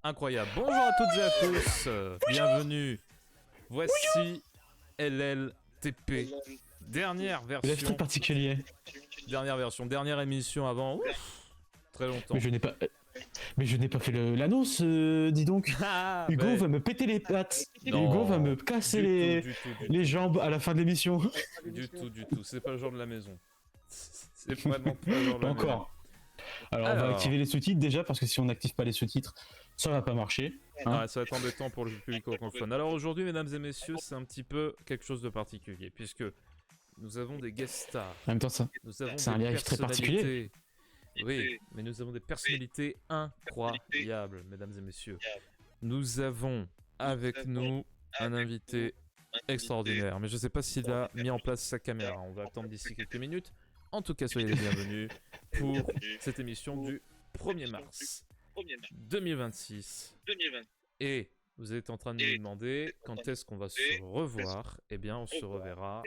Incroyable. Bonjour à toutes et à tous. Bienvenue. Voici LLTP. Dernière Vous êtes très version. particulier. Dernière émission avant. Très longtemps. Mais je n'ai pas fait l'annonce, dis donc. Ah, Hugo ben, va me péter les pattes. Non, Hugo va me casser du tout. les jambes à la fin de l'émission. Du tout. C'est pas le genre de la maison. C'est vraiment pas le genre de Pas la maison. encore. Alors, on va activer les sous-titres déjà, parce que si on n'active pas les sous-titres, ça va pas marcher. Ouais, ça va être embêtant pour le public francophone. Alors aujourd'hui, mesdames et messieurs, c'est un petit peu quelque chose de particulier, puisque nous avons des guest stars. En même temps, ça, Nous avons c'est un des live très particulier. personnalités. Oui, mais nous avons des personnalités incroyables, mesdames et messieurs. Nous avons avec nous un invité extraordinaire, mais je ne sais pas s'il a mis en place sa caméra. On va attendre d'ici quelques minutes. En tout cas, soyez les bienvenus pour cette émission du 1er mars 2026. Et vous êtes en train de nous demander quand est-ce qu'on va se revoir. Eh bien, on se reverra.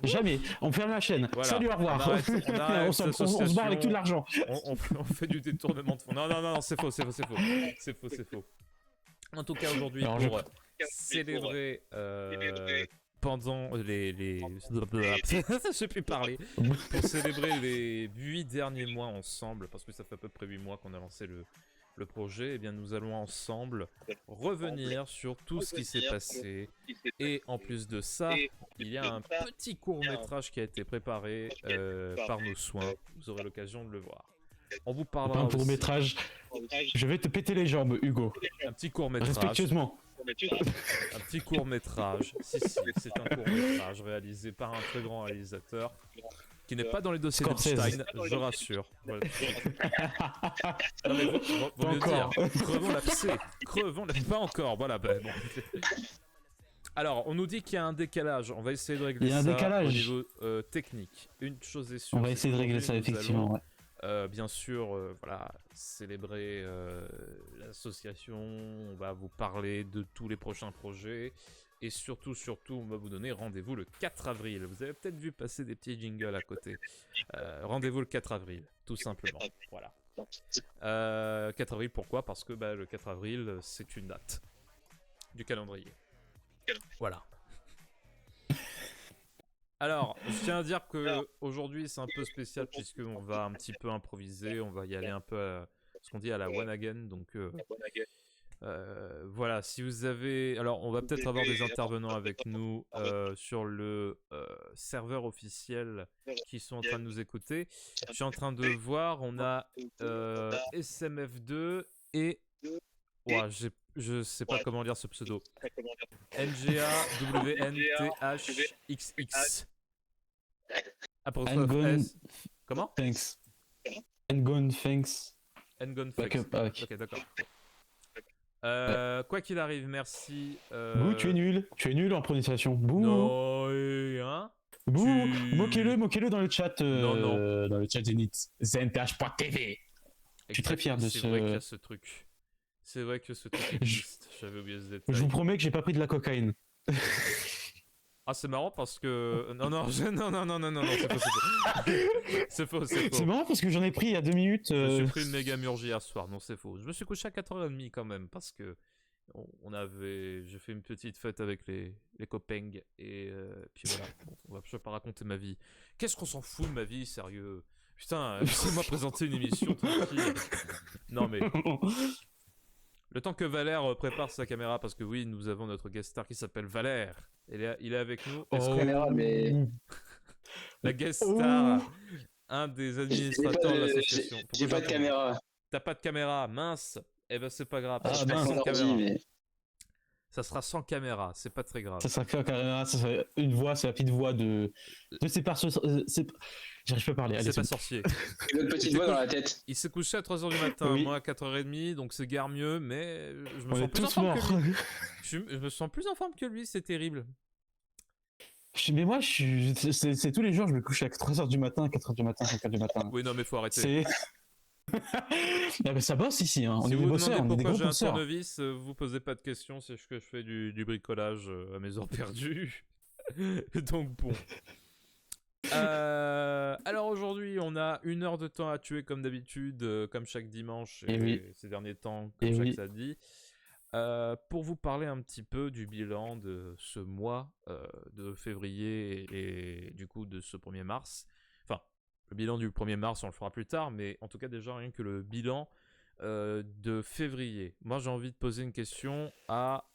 Jamais. On ferme la chaîne. Voilà. Salut, au revoir. On arrête on se barre avec tout l'argent. On fait du détournement de fonds. Non, c'est faux. C'est faux. En tout cas, aujourd'hui, Alors, pour célébrer pendant les... je sais plus parler. Pour célébrer les 8 derniers mois ensemble, parce que ça fait à peu près 8 mois qu'on a lancé le projet, eh bien nous allons ensemble revenir sur tout ce qui s'est passé. Et en plus de ça, il y a un petit court-métrage qui a été préparé par nos soins. Vous aurez l'occasion de le voir. On vous parlera Un court-métrage. Je vais te péter les jambes, Hugo. Un petit court-métrage. Respectueusement. Un petit court-métrage. Si, c'est un court-métrage réalisé par un très grand réalisateur qui n'est pas dans les dossiers d'Epstein, je rassure. Voilà. Non mais vaut mieux dire, crevons l'abcès. Pas encore, voilà. Bon. Alors, on nous dit qu'il y a un décalage. On va essayer de régler ça au niveau technique. Une chose est sûre. On va essayer de régler ça, effectivement, ouais. Bien sûr, voilà, célébrer l'association, on va vous parler de tous les prochains projets et surtout, on va vous donner rendez-vous le 4 avril. Vous avez peut-être vu passer des petits jingles à côté. Rendez-vous le 4 avril, tout simplement. Voilà. 4 avril, pourquoi? Parce que le 4 avril, c'est une date du calendrier. Voilà. Alors, je tiens à dire que aujourd'hui c'est un peu spécial puisqu'on va un petit peu improviser, on va y aller un peu à ce qu'on dit à la one again, donc voilà, si vous avez... Alors, on va peut-être avoir des intervenants avec nous sur le serveur officiel qui sont en train de nous écouter. Je suis en train de voir, on a SMF2 et... Ouais, je sais pas comment lire ce pseudo. NGAWNTHXX. Apostrophe S. Comment? Thanks. Ngone, thanks. Ngone, thanks. Ok, d'accord. Quoi qu'il arrive, merci. Bouh, tu es nul en prononciation. Bouh. Non, hein? Bouh, moquez-le dans le chat. Non. Dans le chat Zenith. ZNTH.tv. Je suis très fier de ce... C'est vrai qu'il y a ce truc. C'est vrai que ce truc existe. J'avais oublié ce détail. Je vous promets que j'ai pas pris de la cocaïne. Ah, c'est marrant parce que... Non, c'est faux. C'est marrant parce que j'en ai pris il y a 2 minutes. Je me suis pris une méga murge hier soir. Non, c'est faux. Je me suis couché à 4h30 quand même parce que j'ai fait une petite fête avec les copains et puis voilà. Bon, je vais pas raconter ma vie. Qu'est-ce qu'on s'en fout de ma vie, sérieux? Putain, laissez-moi présenter une émission tranquille. Non mais... Le temps que Valère prépare sa caméra, parce que oui, nous avons notre guest star qui s'appelle Valère. Il est avec nous. Caméra, mais... La guest star, un des administrateurs de l'association. J'ai pas de caméra. T'as pas de caméra, mince. Eh ben c'est pas grave. Ah, Ça mince. sera sans caméra. Mais... Ça sera sans caméra, c'est pas très grave. Ça sera sans caméra, ça sera une voix, c'est la petite voix de... C'est pas... J'arrive pas à parler. C'est pas sorcier. Une petite voix dans la tête. Il s'est couché à 3h du matin, Oui. moi à 4h30, donc c'est guère mieux, mais je me On sens est plus en tous forme morts. que lui. Je me sens plus en forme que lui, c'est terrible. Mais moi, c'est tous les jours, je me couche à 3h du matin, 4h du matin, 5h du matin. Oui, non, mais faut arrêter. C'est... Ah bah ça bosse ici, hein. On Si est des vous bosseurs, demandez on est des pourquoi gros j'ai un bosseurs. tournevis, vous posez pas de questions, c'est que je fais du bricolage à mes heures perdues. Donc bon. Alors aujourd'hui, on a 1 heure de temps à tuer comme d'habitude, comme chaque dimanche et oui. ces derniers temps, comme Et chaque oui. samedi, pour vous parler un petit peu du bilan de ce mois de février et du coup de ce 1er mars. Enfin, le bilan du 1er mars, on le fera plus tard, mais en tout cas déjà rien que le bilan de février. Moi, j'ai envie de poser une question à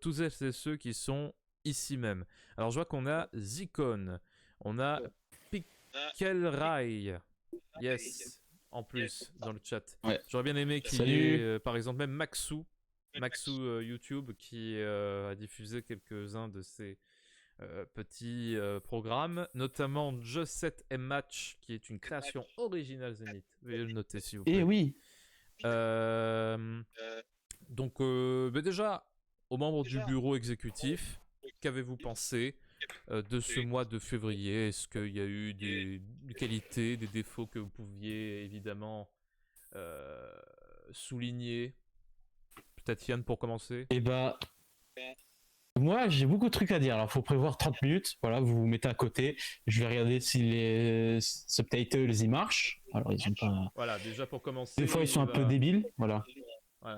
tous et ceux qui sont ici même. Alors, je vois qu'on a Zikon, on a Pikelrai, yes, en plus, dans le chat. Ouais. J'aurais bien aimé qu'il y Salut. ait, par exemple, même Maxou YouTube, qui a diffusé quelques-uns de ses petits programmes, notamment Just Set and Match, qui est une création originale Zénith. Veuillez le noter, s'il vous plaît. Et oui. Donc, déjà, aux membres du bureau exécutif, qu'avez-vous pensé de ce mois de février? Est-ce qu'il y a eu des qualités, des défauts que vous pouviez évidemment souligner? Peut-être Yann pour commencer. Et bah, moi j'ai beaucoup de trucs à dire. Alors faut prévoir 30 minutes. Voilà, vous vous mettez à côté. Je vais regarder si les subtitles y marchent. Alors ils sont pas. Voilà, déjà pour commencer. Des fois ils sont un peu débiles. Voilà.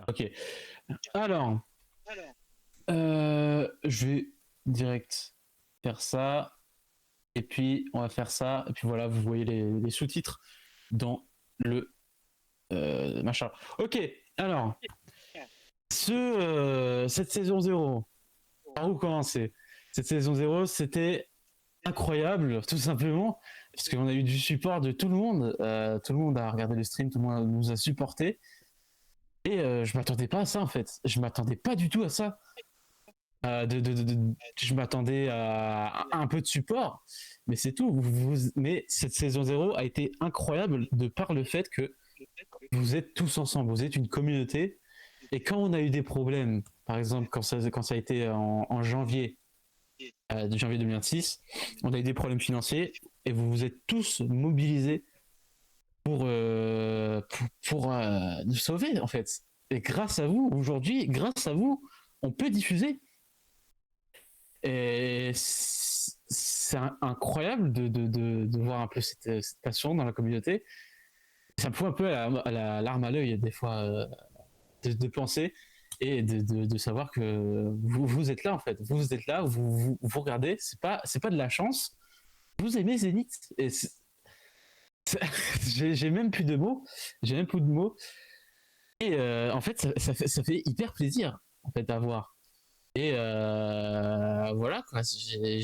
Ok. Alors, je vais direct faire ça. Et puis on va faire ça. Et puis voilà, vous voyez les sous-titres dans le machin. Ok. Alors, cette saison 0. Par où commencer? Cette saison 0, c'était incroyable, tout simplement, parce qu'on a eu du support de tout le monde. Tout le monde a regardé le stream, tout le monde nous a supporté. Et je m'attendais pas à ça, en fait. Je m'attendais pas du tout à ça. Je m'attendais à un peu de support, mais c'est tout. Mais cette saison 0 a été incroyable de par le fait que vous êtes tous ensemble, vous êtes une communauté. Et quand on a eu des problèmes, par exemple quand ça a été en janvier, janvier 2026, on a eu des problèmes financiers et vous vous êtes tous mobilisés pour nous sauver en fait. Et grâce à vous, aujourd'hui, grâce à vous, on peut diffuser. Et c'est incroyable de voir un peu cette passion dans la communauté. Ça me fout un peu à la larme à l'œil des fois. De penser et de savoir que vous êtes là en fait, vous êtes là, vous regardez, c'est pas de la chance, vous aimez Zénith et j'ai même plus de mots, et en fait ça fait hyper plaisir en fait à voir. Et voilà quoi. J'ai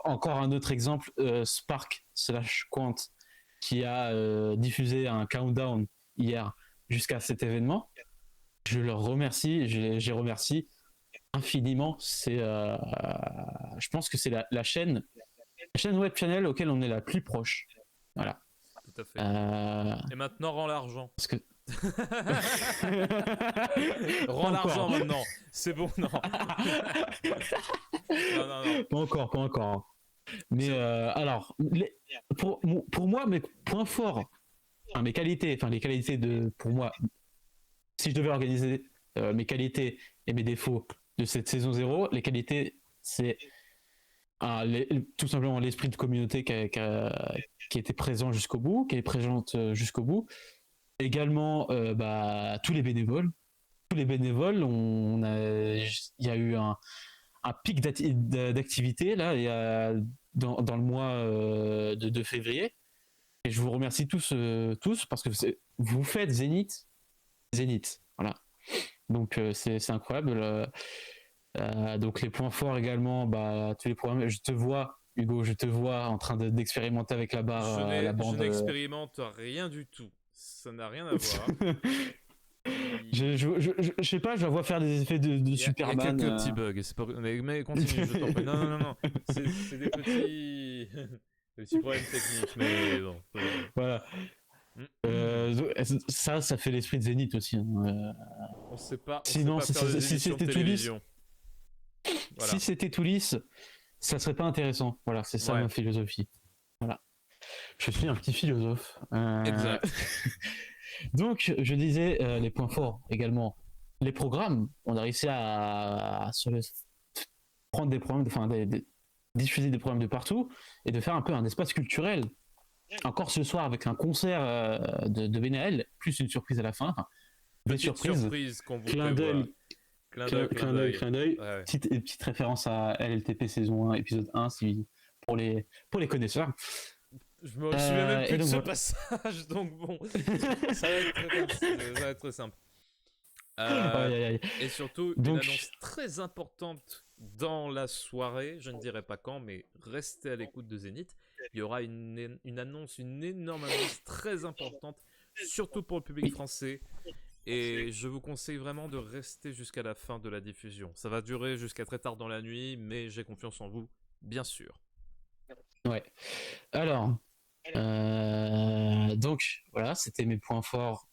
encore un autre exemple, Spark/Quant qui a diffusé un countdown hier jusqu'à cet événement. Je leur remercie, j'ai remercié infiniment. Je pense que c'est la chaîne web channel auquel on est la plus proche. Voilà. Tout à fait. Et maintenant, rends l'argent. Parce que rends l'argent maintenant. C'est bon, non. non. Pas encore. Mais alors, pour moi, mes points forts, mes qualités, les qualités pour moi. Si je devais organiser mes qualités et mes défauts de cette saison 0, les qualités, c'est tout simplement l'esprit de communauté qui était présent jusqu'au bout, qui est présente jusqu'au bout. Également, tous les bénévoles. Tous les bénévoles, il y a eu un pic d'activité là, dans le mois de février. Et je vous remercie tous parce que vous faites Zénith, voilà. Donc c'est incroyable. Donc les points forts également, tous les programmes. Je te vois, Hugo, en train d'expérimenter avec la barre, la bande. Je n'expérimente rien du tout. Ça n'a rien à voir. Je sais pas, je la vois faire des effets de Superman. Il y a quelques petits bugs. Mais continue, je t'en prie. Non. C'est des petits problèmes techniques, mais bon. Voilà. Ça fait l'esprit de Zénith aussi. On sait pas. Sinon, si c'était tout lisse, voilà. Si c'était tout lisse, ça serait pas intéressant. Voilà, c'est ça ma philosophie. Voilà. Je suis un petit philosophe. Exact. Donc, je disais les points forts également. Les programmes, on a réussi à prendre des programmes, diffuser des programmes de partout et de faire un peu un espace culturel. Encore ce soir avec un concert de BNL, plus une surprise à la fin. Enfin, des Petite surprises, surprise qu'on vous clin prévoit. d'œil, clin d'œil. Ouais. Petite référence à LLTP saison 1, épisode 1, pour les connaisseurs. Je me souviens même et plus de donc, ce voilà. passage, donc bon, ça va être très simple. Aïe, aïe, aïe. Et surtout, Donc- une annonce très importante dans la soirée, je ne dirai pas quand, mais restez à l'écoute de Zénith. Il y aura une énorme annonce très importante, surtout pour le public français. Et je vous conseille vraiment de rester jusqu'à la fin de la diffusion. Ça va durer jusqu'à très tard dans la nuit, mais j'ai confiance en vous, bien sûr. Ouais. Alors, donc voilà, c'était mes points forts.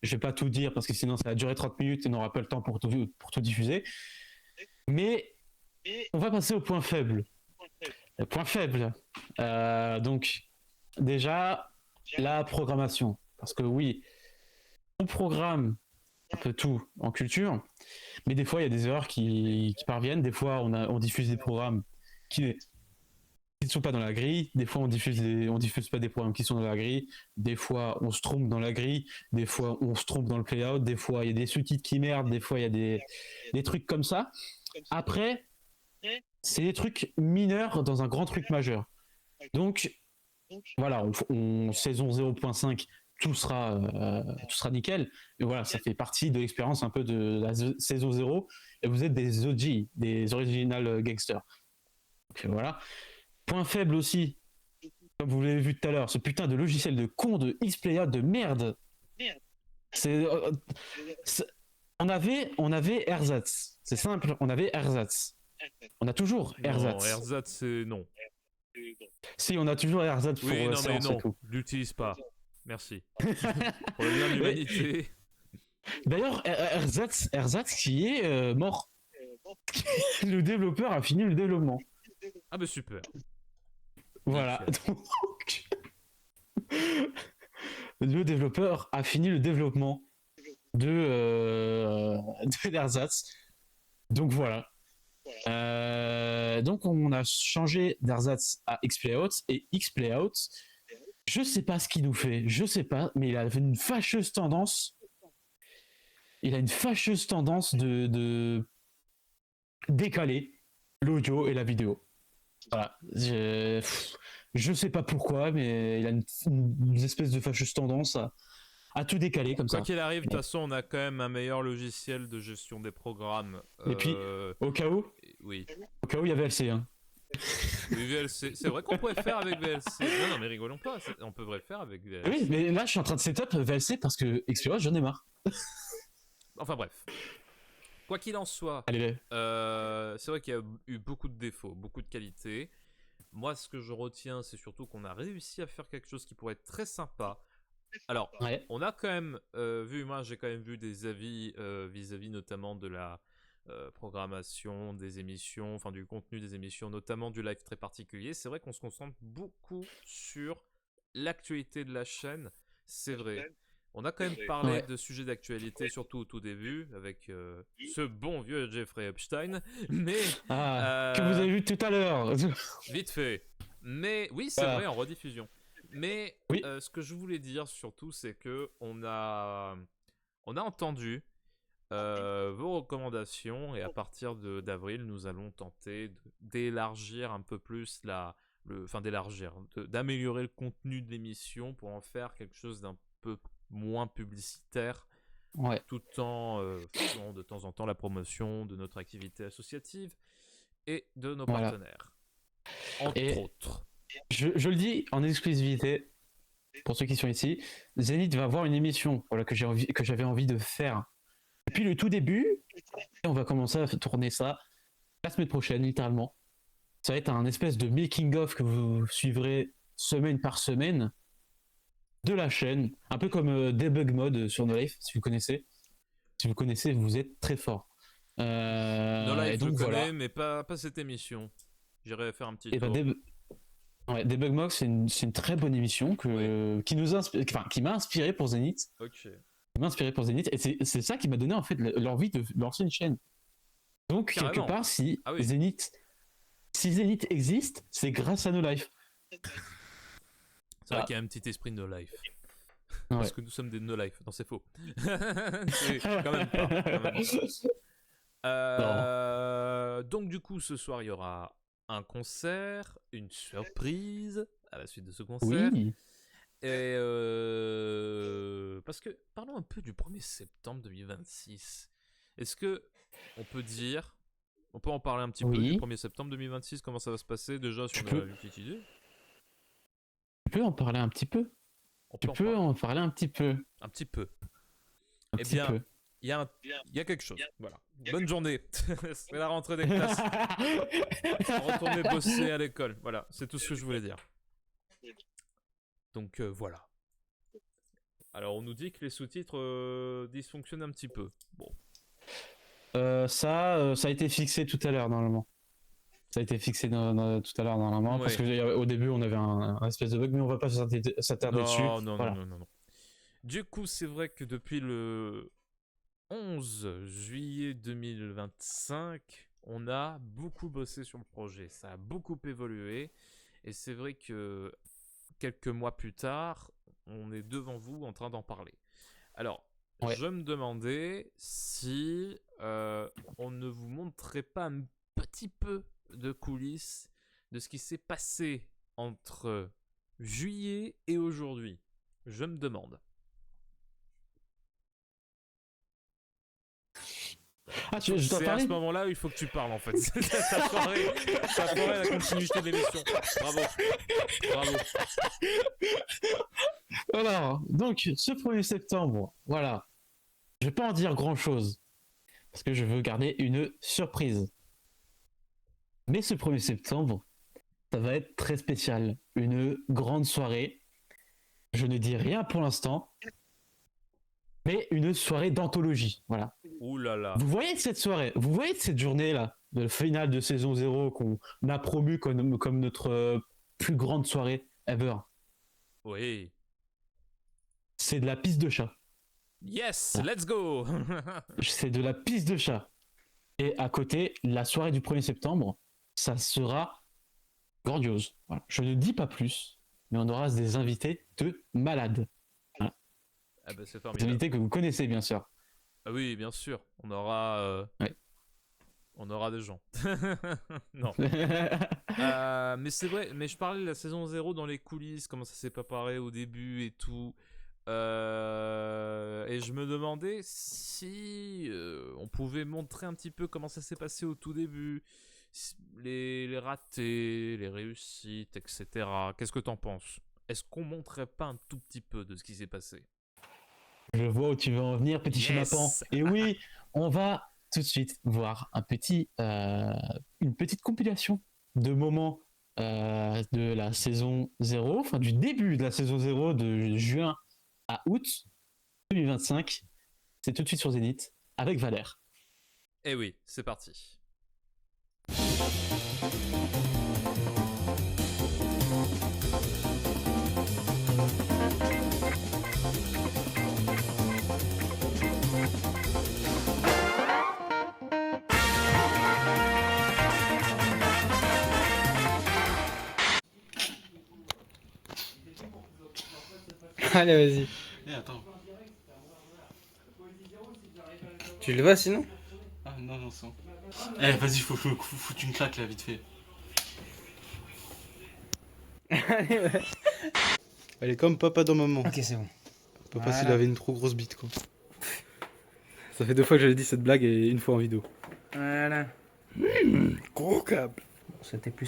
Je vais pas tout dire parce que sinon ça va durer 30 minutes et on n'aura pas le temps pour tout diffuser. Mais on va passer au point faible. Le point faible. Donc, déjà, la programmation. Parce que oui, on programme un peu tout en culture, mais des fois il y a des erreurs qui parviennent. Des fois on diffuse des programmes qui ne sont pas dans la grille. Des fois on diffuse pas des programmes qui sont dans la grille. Des fois on se trompe dans la grille. Des fois on se trompe dans le play-out. Des fois il y a des sous-titres qui merdent. Des fois il y a des trucs comme ça. Après, c'est des trucs mineurs dans un grand truc majeur. Donc voilà, on saison 0.5, tout sera nickel. Et voilà, ça fait partie de l'expérience un peu de la saison 0. Et vous êtes des OG, des original gangsters. Donc voilà. Point faible aussi, comme vous l'avez vu tout à l'heure, ce putain de logiciel de con de Xplaya de merde. On avait Ersatz. C'est simple, on avait Ersatz. On a toujours Ersatz. Non, Ersatz, c'est non. Si, on a toujours Ersatz pour Oui, non, mais séance et non, tout. l'utilise pas. Merci. Pour le bien de l'humanité. D'ailleurs, Ersatz qui est mort. Le développeur a fini le développement. Ah bah super. Voilà. Donc, le développeur a fini le développement de l'Ersatz. Donc voilà. Donc on a changé d'Ersatz à Xplayout et Xplayout, je sais pas ce qu'il nous fait, je sais pas, mais il a une fâcheuse tendance. Il a une fâcheuse tendance de décaler l'audio et la vidéo. Voilà. Je sais pas pourquoi, mais il a une espèce de fâcheuse tendance à tout décaler comme ça. Quoi qu'il arrive, de toute façon, on a quand même un meilleur logiciel de gestion des programmes. Et puis, au cas où, oui. Au cas où il y a VLC. Hein. Oui, VLC. C'est vrai qu'on pourrait faire avec VLC. Non, mais rigolons pas. On pourrait faire avec VLC. Oui, mais là, je suis en train de setup VLC parce que Xplaya, j'en ai marre. Enfin bref. Quoi qu'il en soit, Allez. c'est vrai qu'il y a eu beaucoup de défauts, beaucoup de qualités. Moi, ce que je retiens, c'est surtout qu'on a réussi à faire quelque chose qui pourrait être très sympa. Alors, ouais. On a quand même moi j'ai quand même vu des avis vis-à-vis notamment de la programmation des émissions, enfin du contenu des émissions, notamment du live très particulier. C'est vrai qu'on se concentre beaucoup sur l'actualité de la chaîne, c'est vrai. On a quand même parlé de sujets d'actualité, surtout au tout début, avec ce bon vieux Jeffrey Epstein, mais... que vous avez vu tout à l'heure. Vite fait. Mais oui, c'est vrai, en rediffusion. Mais oui. Ce que je voulais dire surtout, c'est que on a entendu vos recommandations et à partir d'avril, nous allons tenter d'élargir un peu plus d'améliorer le contenu de l'émission pour en faire quelque chose d'un peu moins publicitaire, tout en faisant de temps en temps la promotion de notre activité associative et de nos partenaires, entre autres. Je le dis en exclusivité pour ceux qui sont ici, Zénith va avoir une émission que j'avais envie de faire depuis le tout début. Et on va commencer à tourner ça la semaine prochaine, littéralement. Ça va être un espèce de making-of que vous suivrez semaine par semaine de la chaîne, un peu comme Debug Mode sur No Life, si vous connaissez. Si vous connaissez, vous êtes très fort. No Life, je connais, mais pas cette émission. J'irai faire un petit tour. Debug Mode, c'est une très bonne émission qui m'a inspiré pour Zénith. Ok. Qui m'a inspiré pour Zénith, et c'est ça qui m'a donné en fait l'envie de lancer une chaîne. Donc quelque part, si Si Zénith existe, c'est grâce à No Life. C'est vrai qu'il y a un petit esprit no life. Ouais. Parce que nous sommes des no life. Non, c'est faux. C'est quand même pas. Quand même pas. Donc, du coup, ce soir, il y aura un concert, une surprise à la suite de ce concert. Oui. Et parce que parlons un peu du 1er septembre 2026. Est-ce que on peut dire, on peut en parler un petit peu du 1er septembre 2026, comment ça va se passer déjà si on a une petite idée? Tu peux en parler un petit peu. Tu peux en parler un petit peu. Un petit peu. Un Eh petit bien, peu. il y a quelque chose. Voilà. Bonne journée. C'est la rentrée des classes. Retournez bosser à l'école. Voilà, c'est tout ce que je voulais dire. Donc voilà. Alors on nous dit que les sous-titres dysfonctionnent un petit peu. Bon. Ça a été fixé tout à l'heure normalement. Ça a été fixé tout à l'heure normalement, parce qu'au début on avait un espèce de bug, mais on va pas s'attarder dessus. Non. Du coup, c'est vrai que depuis le 11 juillet 2025, on a beaucoup bossé sur le projet. Ça a beaucoup évolué. Et c'est vrai que quelques mois plus tard, on est devant vous en train d'en parler. Alors, je me demandais si on ne vous montrait pas un petit peu de coulisses de ce qui s'est passé entre juillet et aujourd'hui. Je me demande. Ah, je dois c'est parler à ce moment-là où il faut que tu parles en fait. ça ferait la continuité de l'émission. Bravo. Alors, donc, ce 1er septembre, voilà. Je vais pas en dire grand-chose, parce que je veux garder une surprise. Mais ce 1er septembre, ça va être très spécial. Une grande soirée. Je ne dis rien pour l'instant, mais une soirée d'anthologie. Voilà. Ouh là là. Vous voyez cette soirée, vous voyez cette journée-là, de la finale de saison 0 qu'on a promu comme notre plus grande soirée ever. Oui. C'est de la piste de chat. Yes, let's go. C'est de la piste de chat. Et à côté, la soirée du 1er septembre, ça sera grandiose. Voilà. Je ne dis pas plus, mais on aura des invités de malades. Voilà. Ah bah, c'est des formidable. invités que vous connaissez bien sûr. Ah oui, bien sûr. On aura des gens. Non. Mais c'est vrai, mais je parlais de la saison 0 dans les coulisses, comment ça s'est préparé au début et tout. Et je me demandais si on pouvait montrer un petit peu comment ça s'est passé au tout début, les ratés, les réussites, etc. Qu'est-ce que t'en penses? Est-ce qu'on montrerait pas un tout petit peu de ce qui s'est passé? Je vois où tu veux en venir, petit chenapan. Et oui, on va tout de suite voir une petite compilation de moments de la saison 0, enfin du début de la saison 0 de juin à août 2025. C'est tout de suite sur Zénith avec Valère. Eh oui, c'est parti. Allez, vas-y. Attends. Tu le vois sinon? Ah non, sans. Vas-y, faut foutre une claque là, vite fait. Allez, ouais. Elle est comme papa dans maman. Ok, c'est bon. Papa, s'il avait une trop grosse bite, quoi. Ça fait 2 fois que j'avais dit cette blague et une fois en vidéo. Voilà. Gros câble. Ça aurait été plus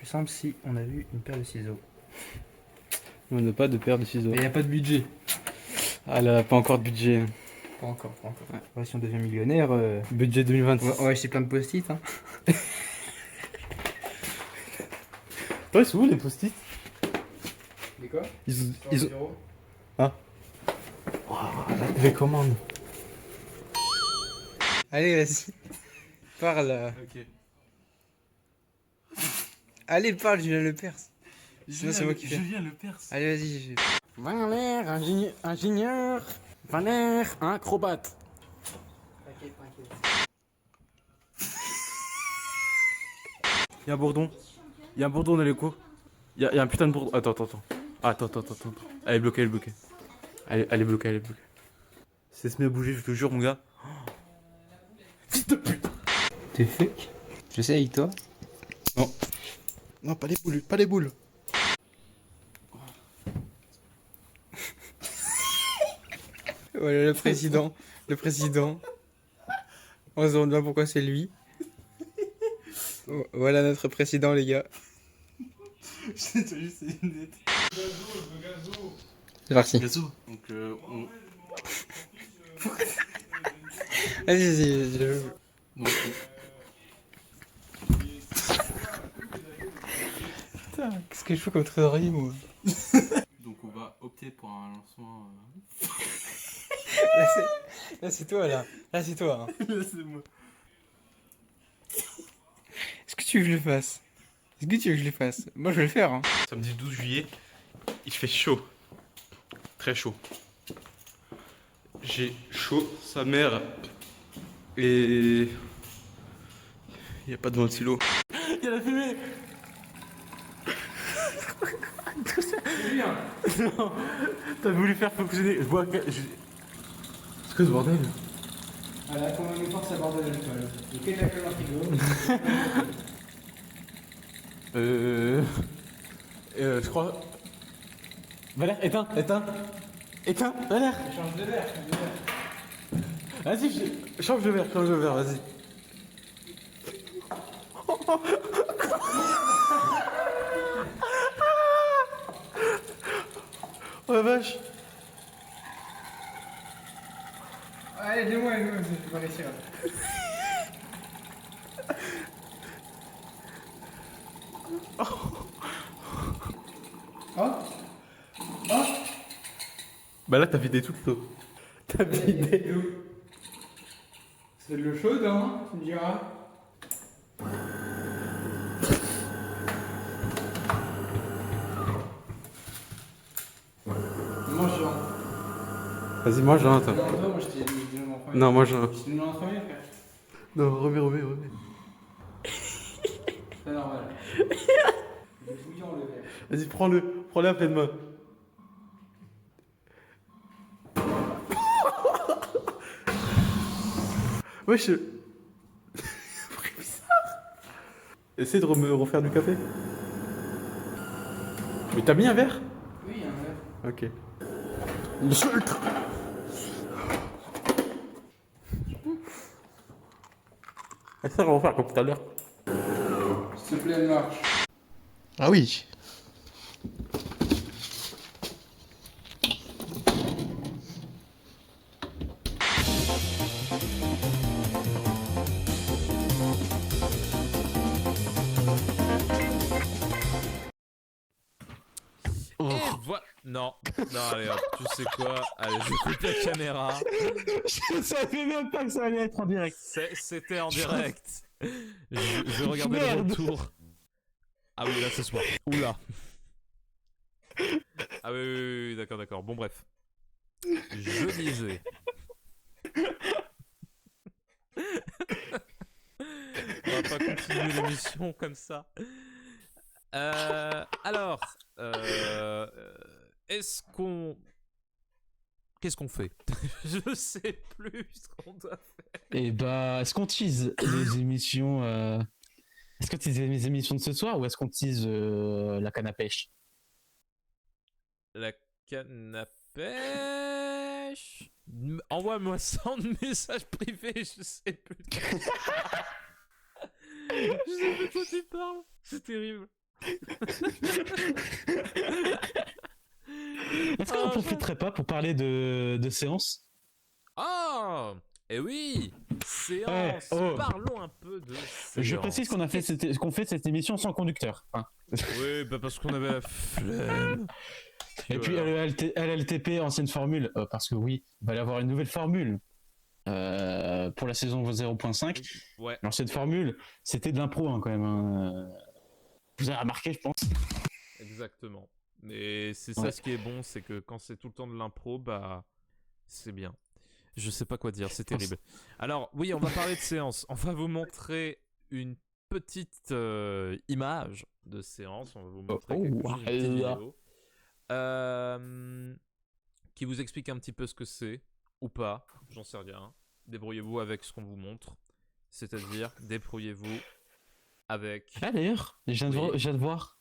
simple si on avait eu une paire de ciseaux. On n'a pas de paire de ciseaux. Mais il n'y a pas de budget. Ah là, pas encore de budget. Pas encore. Ouais. Ouais, si on devient millionnaire, Budget 2026. on va acheter plein de post-it. Hein. Toi, ils sont où les post-it? Mais quoi? Ils ont... Ah. Oh, la télécommande. Allez, vas-y. Parle. Ok. Allez, parle, Julien Lepers. Sinon, c'est moi qui fais. Julien Lepers. Allez, vas-y. Valère, ingénieur. Valère, acrobate. T'inquiète. Il y a un bourdon. Il y a un bourdon dans l'écho. Il y a un putain de bourdon. Attends. Attends. Elle est bloquée. Elle est bloquée. C'est se met à bouger, je te jure, mon gars. Fils de pute. T'es fuck. Je sais avec toi. Non, pas les boules. Voilà le président. On se demande bien pourquoi c'est lui. Voilà notre président, les gars. J'ai juste ses lunettes. C'est parti. Gazo. Donc, on. Vas-y. Donc, Putain, qu'est-ce que je fais comme trésorier, moi? donc on va opter pour un lancement. Là, c'est toi, là. Là, c'est toi. Hein. Là, c'est moi. Est-ce que tu veux que je le fasse? Moi, je vais le faire. Hein. Samedi 12 juillet, il fait chaud. Très chaud. J'ai chaud, sa mère. Et. Il n'y a pas de ventilo. Il y a la fumée. Non, t'as voulu faire fonctionner. Je vois que. C'est quoi ce bordel? Voilà, comment on est fort, ça borde de l'alcool. Et quel alcool en frigo? Je crois. Valère, éteins, Valère. Change de verre. Vas-y, change de verre, vas-y. Oh la vache. Allez, aide-moi, je vais pas réussir. Oh. Bah là, t'as vidé toute l'eau. T'as vidé. C'est de l'eau chaude, hein, tu me diras. Mange, Jean. Vas-y, mange un, Moi, je t'ai dit de m'en prendre. Non, mange un. Je t'ai mis en premier, frère. Non, remets. C'est normal. Il est bouillant, le verre. Vas-y, prends-le à pleine main. Wesh. Bizarre. Essaye de me refaire du café. Mais t'as mis un verre? Oui, un verre. Ok. Ça, on va faire comme tout à l'heure. S'il te plaît, elle marche. Ah oui. Non, allez hop, tu sais quoi? Allez, je coupe la caméra. Je savais même pas que ça allait être en direct. C'était en direct. Je regardais le Merde. retour. Ah oui, là ce soir. Oula. Ah oui, d'accord. Bon, bref. Je disais. On va pas continuer l'émission comme ça. Alors, qu'est-ce qu'on fait? Je sais plus ce qu'on doit faire. Et bah, est-ce qu'on tease les émissions Est-ce que tu teases les émissions de ce soir ou est-ce qu'on tease la canne à pêche? La canne à pêche. Envoie-moi 100 messages privés, je sais plus. Je sais plus de quoi tu parles. C'est terrible. Est-ce qu'on profiterait pas pour parler de séance? Ah, eh oui, séance. Ouais, oh. Parlons un peu de séance. Je précise qu'on fait cette émission sans conducteur. Hein. Oui, bah parce qu'on avait la flemme. Et puis LLTP, ancienne formule, parce que oui, il va y avoir une nouvelle formule pour la saison 0.5. Ouais. L'ancienne formule, c'était de l'impro hein, quand même. Hein. Vous avez remarqué, je pense. Exactement. Mais c'est ça ce qui est bon, c'est que quand c'est tout le temps de l'impro, bah c'est bien. Je sais pas quoi dire, c'est terrible. Alors oui, on va parler de séance. On va vous montrer une petite image de séance. On va vous montrer Oh, quelque chose, une petite voilà. vidéo qui vous explique un petit peu ce que c'est ou pas. J'en sais rien. Débrouillez-vous avec ce qu'on vous montre. C'est-à-dire, débrouillez-vous avec... Ah d'ailleurs, je viens de Oui. voir- je viens de voir.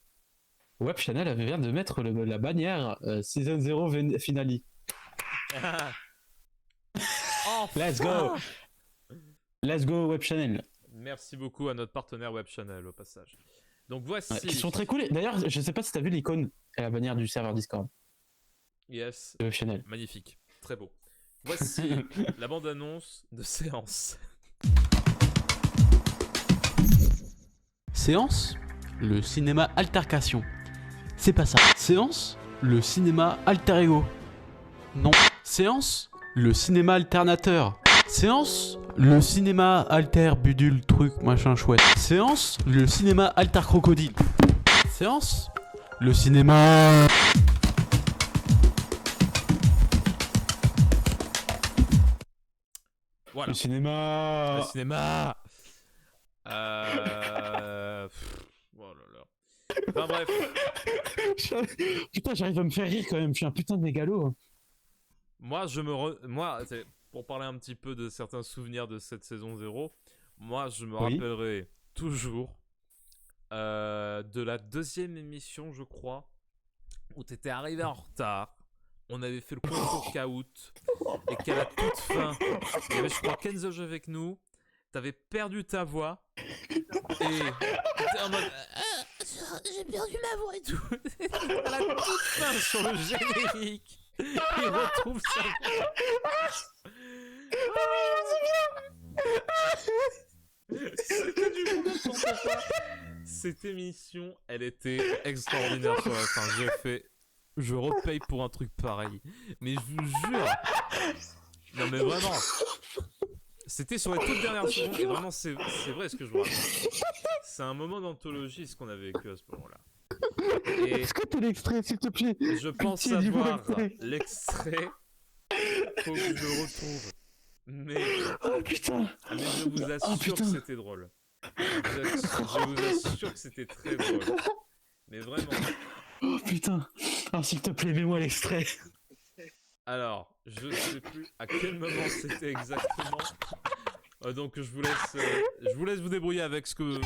Web Channel vient de mettre la bannière Season 0 Finale. Let's go. Let's go Web Channel. Merci beaucoup à notre partenaire Web Channel au passage. Donc voici... Ouais, qui sont très cool. D'ailleurs, je sais pas si t'as vu l'icône à la bannière du serveur Discord Yes, de Web Channel. magnifique, très beau. Voici la bande-annonce de séance. Séance, le cinéma altercation. C'est pas ça. Séance, le cinéma alter ego. Non. Séance, le cinéma alternateur. Séance, le cinéma alter budule truc machin chouette. Séance, le cinéma alter crocodile. Séance, le cinéma... Voilà. Le cinéma. Le cinéma. Oh là là. Enfin bref. Putain, j'arrive à me faire rire quand même. Je suis un putain de mégalo. Moi, c'est pour parler un petit peu de certains souvenirs de cette saison 0, moi, je me Oui. rappellerai toujours de la deuxième émission, je crois, où t'étais arrivé en retard. On avait fait le concours Kahoot et qu'à la toute fin, il y avait, je crois, Kenzo avec nous. T'avais perdu ta voix et t'étais en mode j'ai perdu ma voix et tout. À la toute fin sur le générique, il retrouve sa voix. C'était du n'importe quoi. Cette émission, elle était extraordinaire sur la fin. Je repaye pour un truc pareil. Mais je vous jure. Non mais vraiment. C'était sur les toutes dernières secondes. Et vraiment, c'est vrai ce que je vous raconte. C'est un moment d'anthologie ce qu'on a vécu à ce moment-là. Et Est-ce que t'as l'extrait, s'il te plaît? je pense Pitié, dis-moi avoir l'extrait. l'extrait. Faut que je le retrouve. Mais Oh putain. je vous assure que putain. c'était drôle. Je vous assure que c'était très drôle. Mais vraiment. Oh putain. Alors s'il te plaît, mets-moi l'extrait. Alors, je sais plus à quel moment c'était exactement. Donc je vous laisse vous débrouiller avec ce que...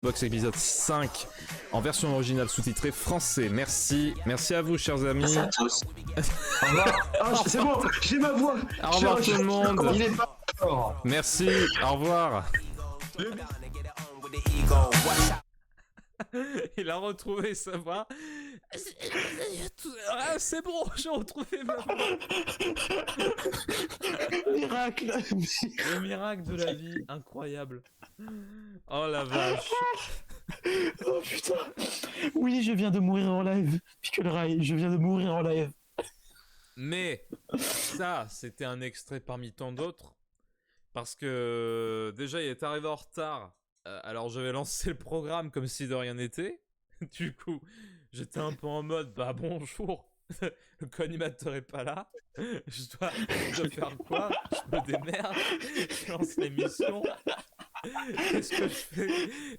Box épisode 5 en version originale sous-titrée français. Merci à vous chers amis. Merci à tous. Au revoir. Ah, c'est bon, j'ai ma voix. Au revoir tout le monde. Il est pas fort. Merci, au revoir. Il a retrouvé sa voix. Ah, c'est bon, j'ai retrouvé ma voix. Miracle. Le miracle de la vie, incroyable. Oh la vache. Oh putain. Oui, je viens de mourir en live. Pique le rail, je viens de mourir en live. Mais ça, c'était un extrait parmi tant d'autres. Parce que déjà, il est arrivé en retard. Alors j'avais lancé le programme comme si de rien n'était. Du coup, j'étais un peu en mode, bah bonjour, le co-animateur est pas là. Je dois faire quoi? Je me démerde. Je lance l'émission. Qu'est-ce que je fais?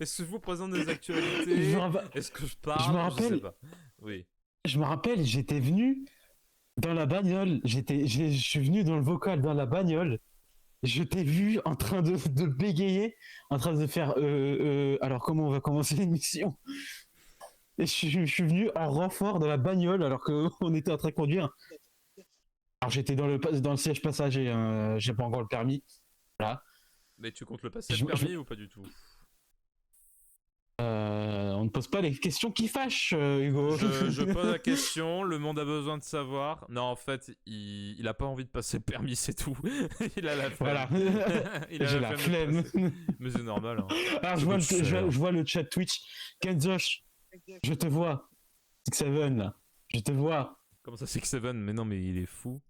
Est-ce que je vous présente des actualités? Je me rappelle- Est-ce que je parle? je me rappelle- sais pas. Oui. Je me rappelle, j'étais venu dans la bagnole. Je suis venu dans le vocal dans la bagnole. Je t'ai vu en train de bégayer, en train de faire alors comment on va commencer l'émission? Et je suis venu en renfort dans la bagnole alors qu'on était en train de conduire. Alors j'étais dans le siège passager, hein, j'ai pas encore le permis. Voilà. Mais tu comptes le passer Je- le permis ou pas du tout? On ne pose pas les questions qui fâchent, Hugo. Je pose la question, le monde a besoin de savoir. Non, en fait, il a pas envie de passer le permis, c'est tout. Il a la flemme. Voilà. Il a J'ai la de flemme. passer. Mais c'est normal. Hein. Alors Ça coûte cher. je vois le chat Twitch. Kenzosh, je te vois. Six7 là, je te vois. Comment ça, 6-7? Mais non, mais il est fou.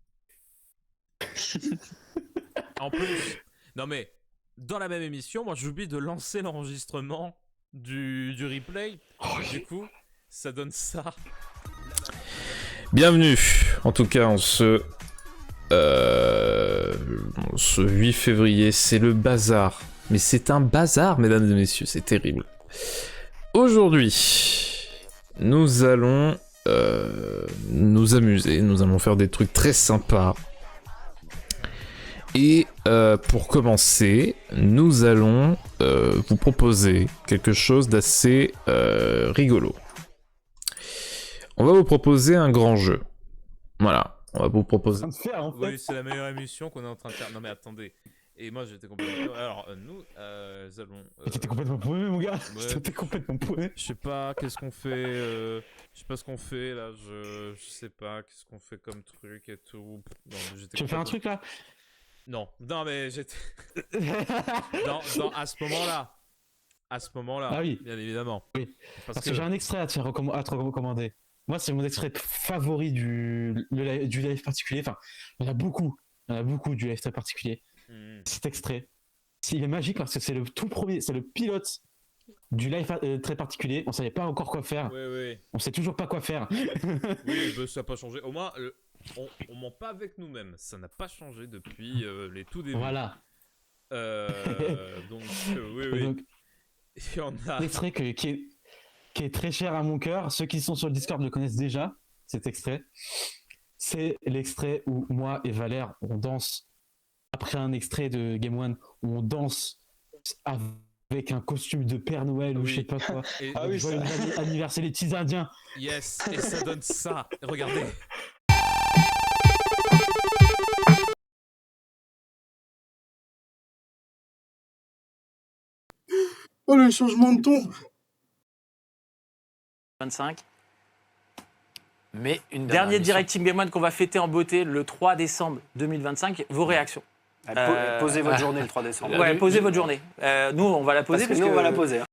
En plus, non mais, dans la même émission, moi j'oublie de lancer l'enregistrement du replay. Du coup, ça donne ça. Bienvenue, en tout cas, en ce ce 8 février, c'est le bazar. Mais c'est un bazar, mesdames et messieurs, c'est terrible. Aujourd'hui, nous allons nous amuser, nous allons faire des trucs très sympas. Et pour commencer, nous allons vous proposer quelque chose d'assez rigolo. On va vous proposer un grand jeu. Voilà, on va vous proposer... En c'est la meilleure émission qu'on est en train de faire. Non mais attendez. Et moi j'étais complètement... Alors nous allons... T'étais complètement paumé, mon gars. Ouais. T'étais complètement paumé. Je sais pas, qu'est-ce qu'on fait je sais pas ce qu'on fait là, je sais pas, qu'est-ce qu'on fait comme truc et tout. Non, Tu veux faire un truc là? Non, mais j'étais... à ce moment-là, Ah oui. bien évidemment. Oui. Parce que j'ai un extrait à te recommander. Moi, c'est mon extrait favori du live particulier. Enfin, il y en a beaucoup. Du live très particulier. Cet extrait, il est magique parce que c'est le tout premier, c'est le pilote du live très particulier. On savait pas encore quoi faire. Oui. On sait toujours pas quoi faire. Oui, ça n'a pas changé. Au moins, on ment pas avec nous-mêmes. Ça n'a pas changé depuis les tout débuts. Voilà. Donc, oui. Donc, Il y en a... un extrait qui est très cher à mon cœur. Ceux qui sont sur le Discord le connaissent déjà, cet extrait. C'est l'extrait où moi et Valère, on danse. Après un extrait de Game One, où on danse avec un costume de Père Noël ou je sais pas quoi. Et joyeux anniversaire les petits Indiens. Yes, et ça donne ça. Regardez. Oh, le changement de ton. 25. Mais une dernière Direct Team Game One qu'on va fêter en beauté le 3 décembre 2025. Vos réactions? Posez votre journée le 3 décembre. Ouais, posez votre journée. Nous, on va la poser parce que nous, on va la poser. Hein.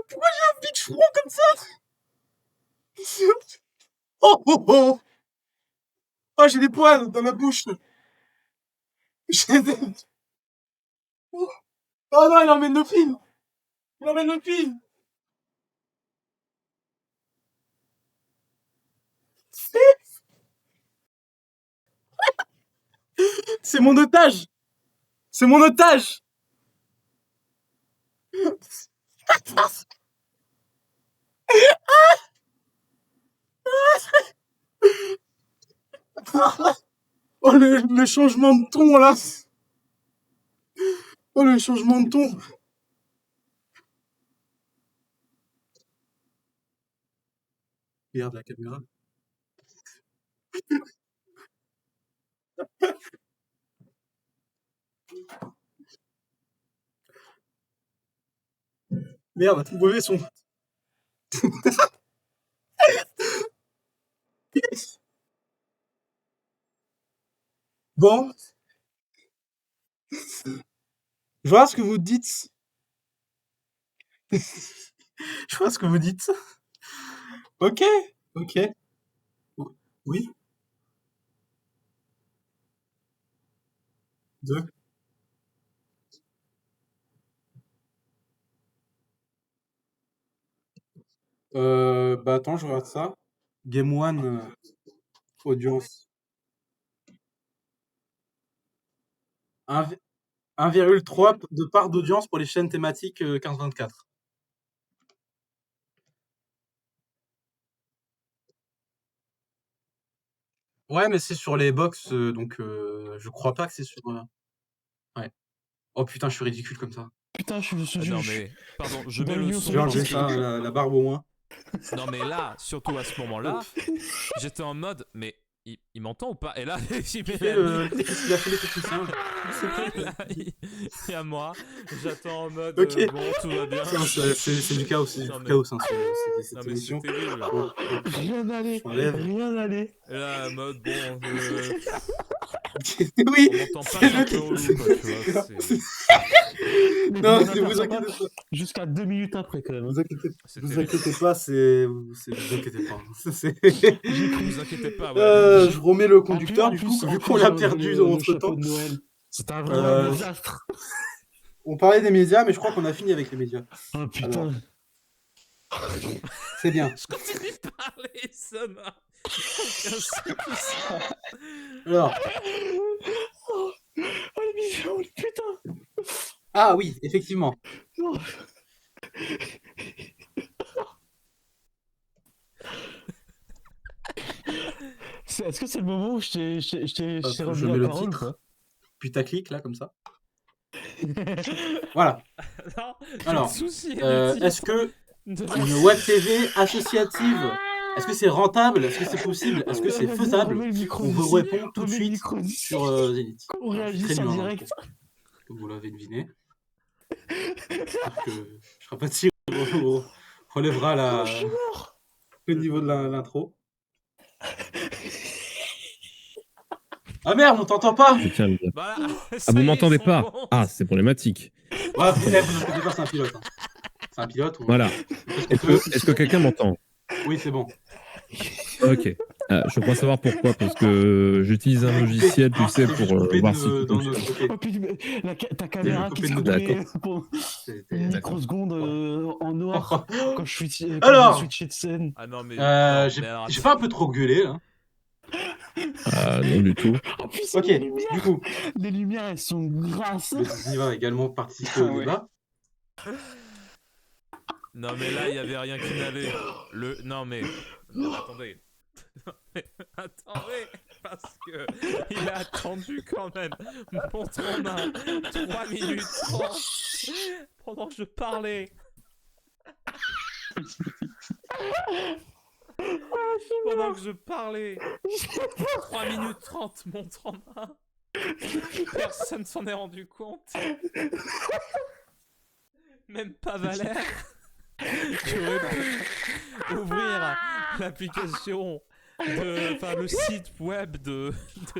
Pourquoi j'ai un pic front comme ça? Oh, j'ai des poils dans ma bouche. J'ai des... Oh non, il emmène nos films. C'est mon otage. Oh, le changement de ton, là. Oh, le changement de ton. Regarde la caméra. Merde, tout mauvais son. Bon. Je vois ce que vous dites. Ok. Oui. 2. Bah attends, je regarde ça. Game One, audience. 1,3 de part d'audience pour les chaînes thématiques 15-24. Ouais, mais c'est sur les box, donc je crois pas que c'est sur... Ouais. Oh putain, je suis ridicule comme ça. Putain, je suis Non mais, pardon, je mets Dans le le son. Je vais enlever ça, la barbe au moins. Non mais là, surtout à ce moment-là, j'étais en mode, mais il m'entend ou pas? Et là, Il a fait les petits singes. Là, il y a moi, j'attends en mode Ok. bon, tout va bien. C'est du chaos, c'est Non, du mais- chaos, hein, Non cette mais c'est émission. terrible. Rien n'allait, J'enlève. rien n'allait. Et là, en mode bon, Oui, on m'entend pas, c'est c'est un peu relou, quoi, tu vois. c'est- non, ne vous inquiétez pas. Jusqu'à 2 minutes après, quand même. Vous inquiétez, C'est vous terrible. inquiétez pas, vous inquiétez pas. Vous inquiétez pas, ouais. Je remets le conducteur, du coup, vu qu'on l'a perdu entre chapeau temps. de Noël. C'est un vrai Euh, désastre. On parlait des médias, mais je crois qu'on a fini avec les médias. Oh putain. Alors. C'est bien. Je continue de parler, ça n'a aucun sens. Alors, Oh l'émission, putain. ah oui, effectivement. Non. Est-ce que c'est le moment où je t'ai Je remis mets la le parole ou titre. pas? Putaclic, là, comme ça. Voilà. Non, Alors, le souci est-ce que une web TV associative, est-ce que c'est rentable? Est-ce que c'est possible? Est-ce que c'est faisable? On vous répond tout de suite sur Zénith. On réagit Très en nul, hein, direct. comme vous l'avez deviné. J'espère que je serai pas tiré, on relèvera le niveau de l'intro. Ah merde, on t'entend pas! Je tiens à le dire. Voilà, Ah, vous m'entendez pas? Ah, c'est problématique. Ouais, vous inquiétez pas, c'est un pilote. Hein. C'est un pilote. Voilà. Est-ce que quelqu'un m'entend? Oui, c'est bon. Ok. Je crois savoir pourquoi, parce que j'utilise un logiciel, tu sais, pour voir si tout fonctionne. Oh putain, ta caméra qui se D'accord. remet pour une microseconde en noir quand je suis Alors. switché de scène. Ah non, mais. J'ai pas un peu trop gueulé là? Ah, non du tout. En plus, Ok, du coup, les lumières elles sont grasses. le Disney va également participer au Ouais. débat. Non, mais là, il y avait rien qui n'allait. Non, mais. Non, attendez. Non, mais attendez, parce que il a attendu quand même mon tournant 3 minutes 30 pendant que je parlais. Pendant que je parlais 3 minutes 30 montre en main. Personne s'en est rendu compte. Même pas Valère. J'aurais pu ouvrir l'application enfin le site web de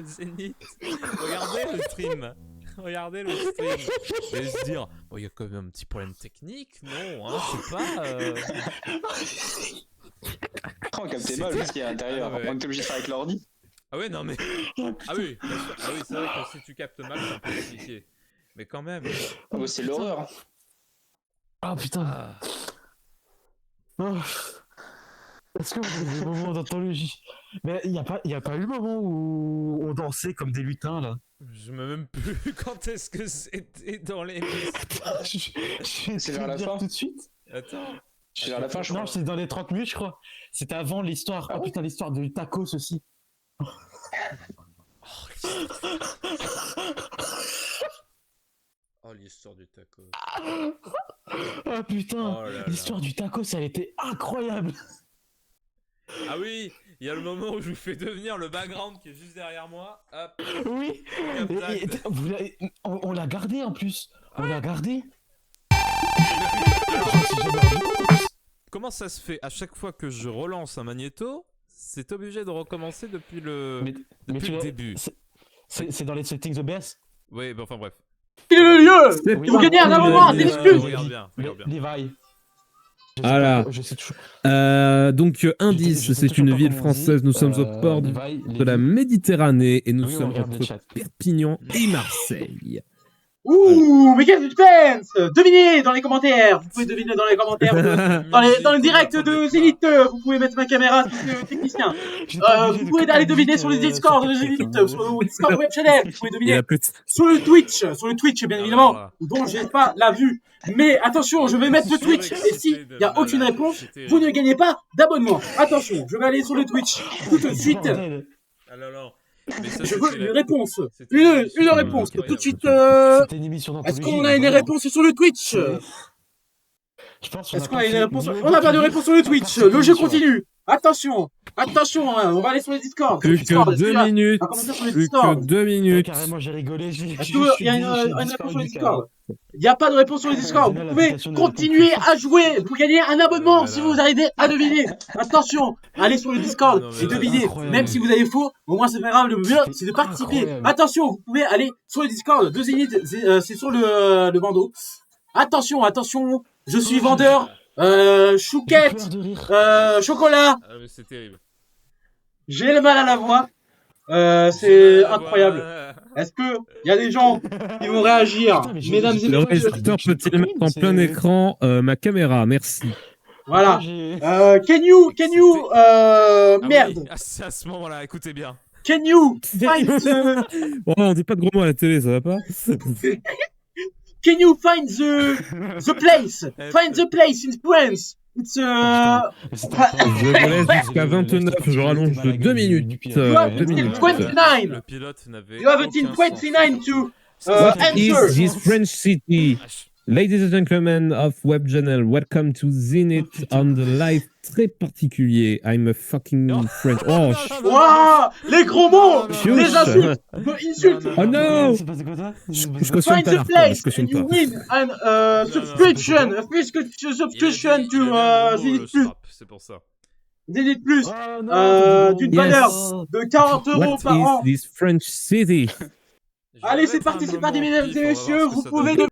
Zénith. Regardez le stream. Regardez le stream. Et se dire, bon, il y a quand même un petit problème technique, non, hein, c'est pas. On captait mal aussi à l'intérieur. Ah ouais. On était obligé de faire avec l'ordi. Ah ouais, non mais. Ah oui, bien sûr. Ah oui, c'est vrai que si tu captes mal, c'est un peu compliqué. Mais quand même. Ah bah, c'est l'horreur. Ah putain. Ah. Oh. Est-ce que vous avez des moments d'anthologie? Mais il n'y a pas eu le moment où on dansait comme des lutins là? Je me même plus quand est-ce que c'était dans l'émission. C'est vers la fin tout de suite. Attends. C'est vers la fin, je Non, crois. c'est dans les 30 minutes, je crois. C'était avant l'histoire. Ah Oh ouais putain, l'histoire de tacos aussi. Oh, l'histoire du taco. Ah putain, Oh là là. l'histoire du tacos, elle était incroyable. Ah oui, il y a le moment où je vous fais devenir le background qui est juste derrière moi. Hop. Oui. Captacle. On l'a gardé en plus. On l'a gardé. Alors, Si jamais revu. comment ça se fait? À chaque fois que je relance un magnéto, c'est obligé de recommencer depuis le, Mais depuis tu le l'as- début. C'est dans les settings OBS. Oui, bah, enfin bref. Quel est le lieu? C'est Vous gagnez un abonnement à bien. Télésclub. Regarde bien, regarde bien. Levi. Voilà. Je sais toujours. Donc, indice, je sais c'est toujours une pas ville comment on dit. française. Nous sommes au port Levi, de la Méditerranée et nous Oui, on sommes regarde le entre chat. Perpignan et Marseille. Ouh, mais quel suspense! Devinez dans les commentaires. Vous pouvez deviner dans les commentaires. Dans les directs de Zénith, vous pouvez mettre ma caméra, technicien. Vous pouvez aller deviner sur le Discord de Zénith, sur le Discord Web Channel. Vous pouvez Il deviner a plus de... sur le Twitch, bien évidemment, dont j'ai pas la vue. Mais attention, je vais mettre le Twitch. Et s'il n'y a aucune réponse, vous ne gagnez pas d'abonnement. Attention, je vais aller sur le Twitch tout de suite. Ah là là. Mais ça, Je veux c'était une la- réponse. c'était Une l'émission, réponse. incroyable. Tout de suite. C'était une émission Est-ce d'anthologie. qu'on a une réponse sur le Twitch? Je pense Est-ce qu'on a une réponse? On n'a pas de réponse sur le Twitch. Le jeu continue. Attention. Attention, hein, on va aller sur les Discord. Plus que 2 minutes. On va commencer sur les Plus Discord. que 2 minutes. Carrément, j'ai rigolé. Est-ce qu'il y a une réponse sur les Discord? Il n'y a pas de réponse sur les Discord. Vous pouvez continuer à jouer pour gagner un abonnement si vous arrivez à deviner. Attention, allez sur le Discord et devinez. Même si vous avez faux, au moins c'est pas grave. Le mieux, c'est de participer. Attention, vous pouvez aller sur le Discord. 2 Zénith, c'est sur le bandeau. Attention, attention. Je suis vendeur. Chouquette. Chocolat. Ah, mais c'est terrible. J'ai le mal à la voix. C'est incroyable. Est-ce que il y a des gens qui vont réagir, mesdames et Le messieurs? réalisateur peut-il mettre en plein écran ma caméra? Merci. Voilà. Can you, merde. Oui, c'est à ce moment-là, écoutez bien. Can you find the... Oh, on dit pas de gros mots à la télé, ça va pas? Can you find the place? Find the place in France. It's Je vous laisse jusqu'à 29, je rallonge de 2 minutes. You have 2 minutes. until 29. Le pilote n'avait You have until aucun sens. 29 to What is answer. this French city? Ladies and gentlemen of Web Channel, welcome to Zenith on the live très particulier. I'm a fucking French. Oh, Wow, les gros mots, Chut. les insultes, insultes. oh no! Je cautionne Find pas the l'art, je place cautionne and you pas. win an subscription, a free subscription to Zenith Plus. C'est pour ça. Zenith Plus, d'une Yes. valeur de 40 € What par an. is this French city? Allez, c'est parti, mesdames et messieurs, vous pouvez de...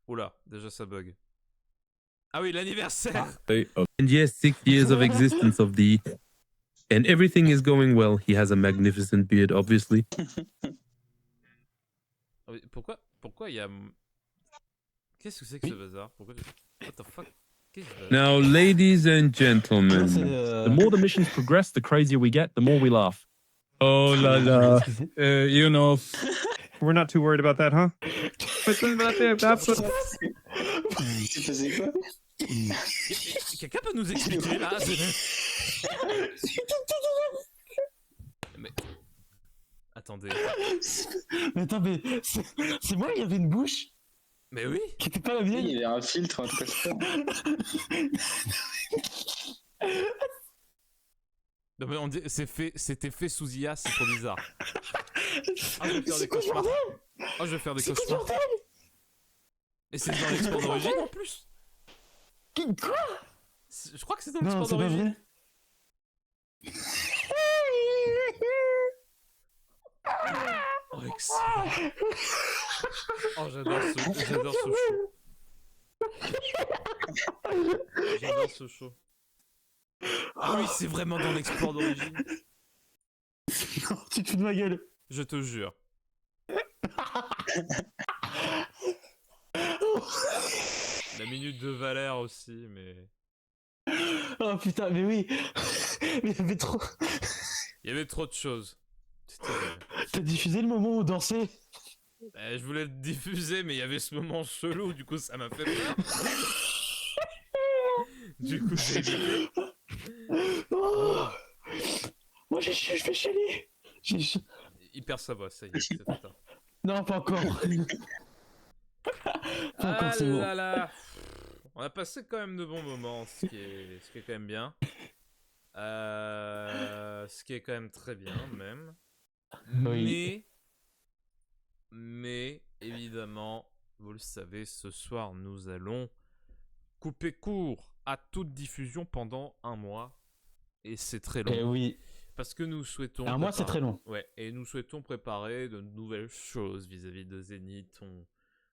Oula, déjà ça bug. Ah oui, l'anniversaire. And yes, 6 years of existence of the... And everything is going well. He has a magnificent beard, obviously. Ah oui, pourquoi il y a... Qu'est-ce que c'est que ce bazar? Pourquoi... What the fuck? Qu'est-ce que... Now, ladies and gentlemen. The more the missions progress, the crazier we get, the more we laugh. Oh là là. You know, we're not too worried about that, huh? Tu faisais quoi? Quelqu'un peut nous expliquer là? Mais... Attendez. Mais attends, mais c'est moi, il y avait une bouche Mais oui. qui était pas la Il mienne. y avait un filtre, un truc comme ça. Non mais on dit, c'était fait sous IA, c'est trop bizarre. Ah, je vais faire des cauchemars. Oh, je vais faire des cauchemars. Et c'est dans l'export d'origine en plus. Quoi? Je crois que c'est dans Non, l'export c'est pas d'origine. vrai. Oh, excellent. Oh, j'adore ce show. J'adore ce show. Ah oui, c'est vraiment dans l'export d'origine. Non, tu te fous de ma gueule. Je te jure. La minute de Valère aussi, mais... Oh putain, mais oui. Mais il y avait trop... Il y avait trop de choses. T'as diffusé le moment où on dansait? Je voulais le diffuser, mais il y avait ce moment chelou, du coup ça m'a fait peur. Du coup j'ai évité. Oh. Moi je vais chialer. Il perd sa voix, ça y est, c'est trop tard. Non, pas encore. Pas encore, c'est bon. Là là. On a passé quand même de bons moments, ce qui est quand même bien. Ce qui est quand même très bien, même. Oui. Mais, évidemment, vous le savez, ce soir, nous allons couper court à toute diffusion pendant 1 mois. Et c'est très long. Eh oui. Parce que nous souhaitons... 1 mois, c'est très long. Ouais, et nous souhaitons préparer de nouvelles choses vis-à-vis de Zenith.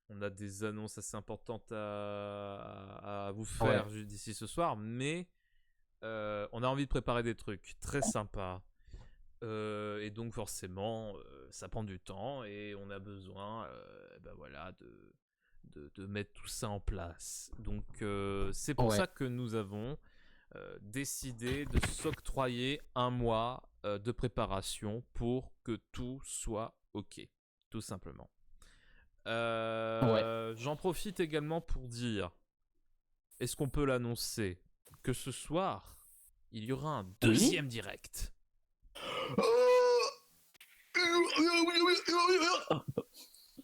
On a des annonces assez importantes à vous faire d'ici ce soir, mais on a envie de préparer des trucs très sympas. Et donc forcément, ça prend du temps et on a besoin voilà, de mettre tout ça en place. Donc c'est pour ça que nous avons décidé de s'octroyer 1 mois de préparation pour que tout soit OK, tout simplement. J'en profite également pour dire, est-ce qu'on peut l'annoncer, que ce soir, il y aura un 2e direct.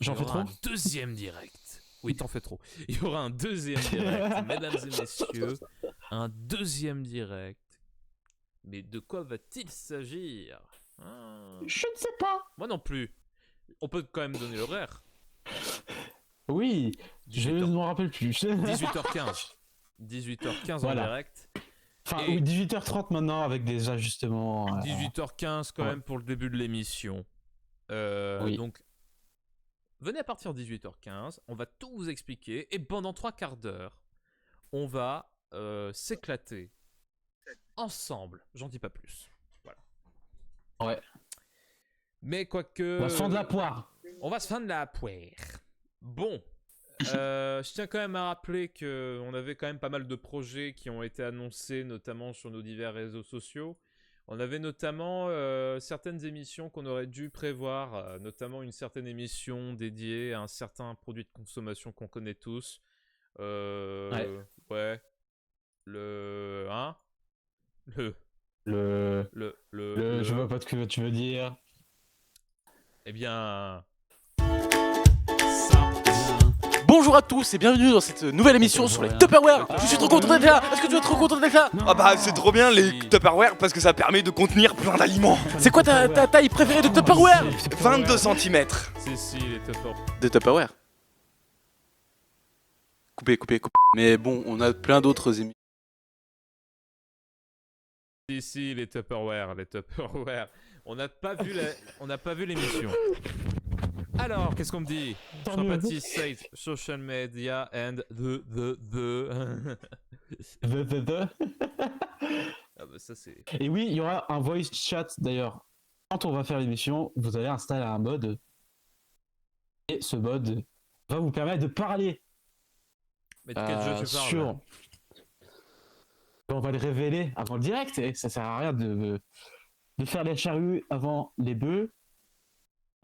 J'en fais trop? Un 2e direct. Oui, t'en fais trop. Il y aura un 2e direct, mesdames et messieurs. Un 2e direct Mais de quoi va-t-il s'agir? Je ne sais pas. Moi non plus. On peut quand même donner l'horaire. Oui, je ne m'en rappelle plus. 18h15. 18h15 Voilà. en direct. Enfin, Et- oui, 18h30 maintenant avec des ajustements. 18h15 quand même pour le début de l'émission. Oui. Donc, venez à partir de 18h15, on va tout vous expliquer et pendant 3/4 d'heure, on va s'éclater ensemble. J'en dis pas plus. Voilà. Ouais. Mais quoique... On va se fendre la poire. On va se fendre la poire. Bon. Je tiens quand même à rappeler qu'on avait quand même pas mal de projets qui ont été annoncés, notamment sur nos divers réseaux sociaux. On avait notamment certaines émissions qu'on aurait dû prévoir, notamment une certaine émission dédiée à un certain produit de consommation qu'on connaît tous. Ouais. Le... Hein? Je vois pas ce que tu veux dire. Eh bien... Bonjour à tous et bienvenue dans cette nouvelle émission sur les Tupperware. Je suis trop content d'être là. Est-ce que tu es trop content d'être là? Ah bah c'est trop bien les Tupperware parce que ça permet de contenir plein d'aliments. C'est quoi ta taille préférée de Tupperware? 22 cm. Si, les Tupperware. De Tupperware. Coupé. Mais bon, on a plein d'autres émissions. Si, les Tupperware. On n'a pas vu l'émission. Alors, qu'est-ce qu'on me dit? Sympathie, safe, social media and the. Ah bah ça c'est... Et oui, il y aura un voice chat d'ailleurs. Quand on va faire l'émission, vous allez installer un mode. Et ce mode va vous permettre de parler. Mais de quel jeu tu parles? Sur... On va le révéler avant le direct. Et ça sert à rien de faire les charrues avant les bœufs.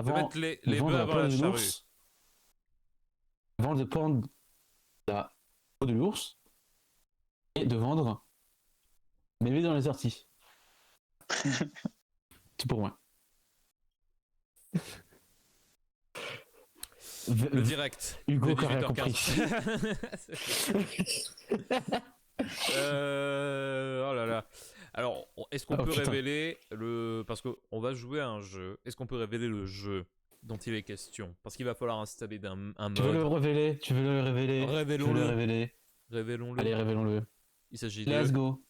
De mettre les vendre bœufs la avant peau la de charrue. l'ours. Avant de prendre la peau de l'ours. Et de vendre bébé dans les orties. C'est pour moi. Le direct. Hugo de qui a rien 18h15. Oh là là. Alors, est-ce qu'on peut putain. révéler le... Parce qu'on va jouer à un jeu. Est-ce qu'on peut révéler le jeu dont il est question? Parce qu'il va falloir installer un mode. Tu veux le révéler? Révélons-le. Allez, révélons-le. Il s'agit de... Let's go.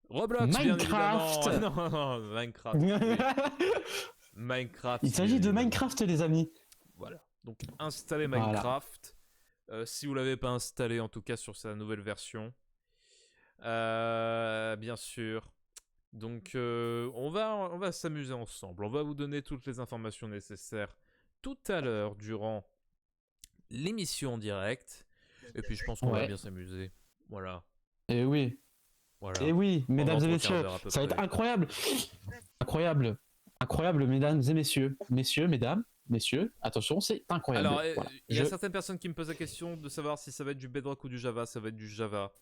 Roblox, Minecraft. bien évidemment. Non, Minecraft. Oui. Minecraft. Il s'agit de évidemment. Minecraft, les amis. Voilà. Donc, installez Voilà. Minecraft. Si vous l'avez pas installé, en tout cas sur sa nouvelle version. Bien sûr. Donc, on va s'amuser ensemble. On va vous donner toutes les informations nécessaires tout à l'heure durant l'émission en direct. Et puis, je pense qu'on va bien s'amuser. Voilà. Et oui. Voilà. Et oui, mesdames Pendant et 3/4 messieurs, d'heure à peu ça va être près. incroyable. Incroyable, mesdames et messieurs. Mesdames, messieurs, attention, c'est incroyable. Alors, Voilà. il y a certaines personnes qui me posent la question de savoir si ça va être du Bedrock ou du Java. Ça va être du Java.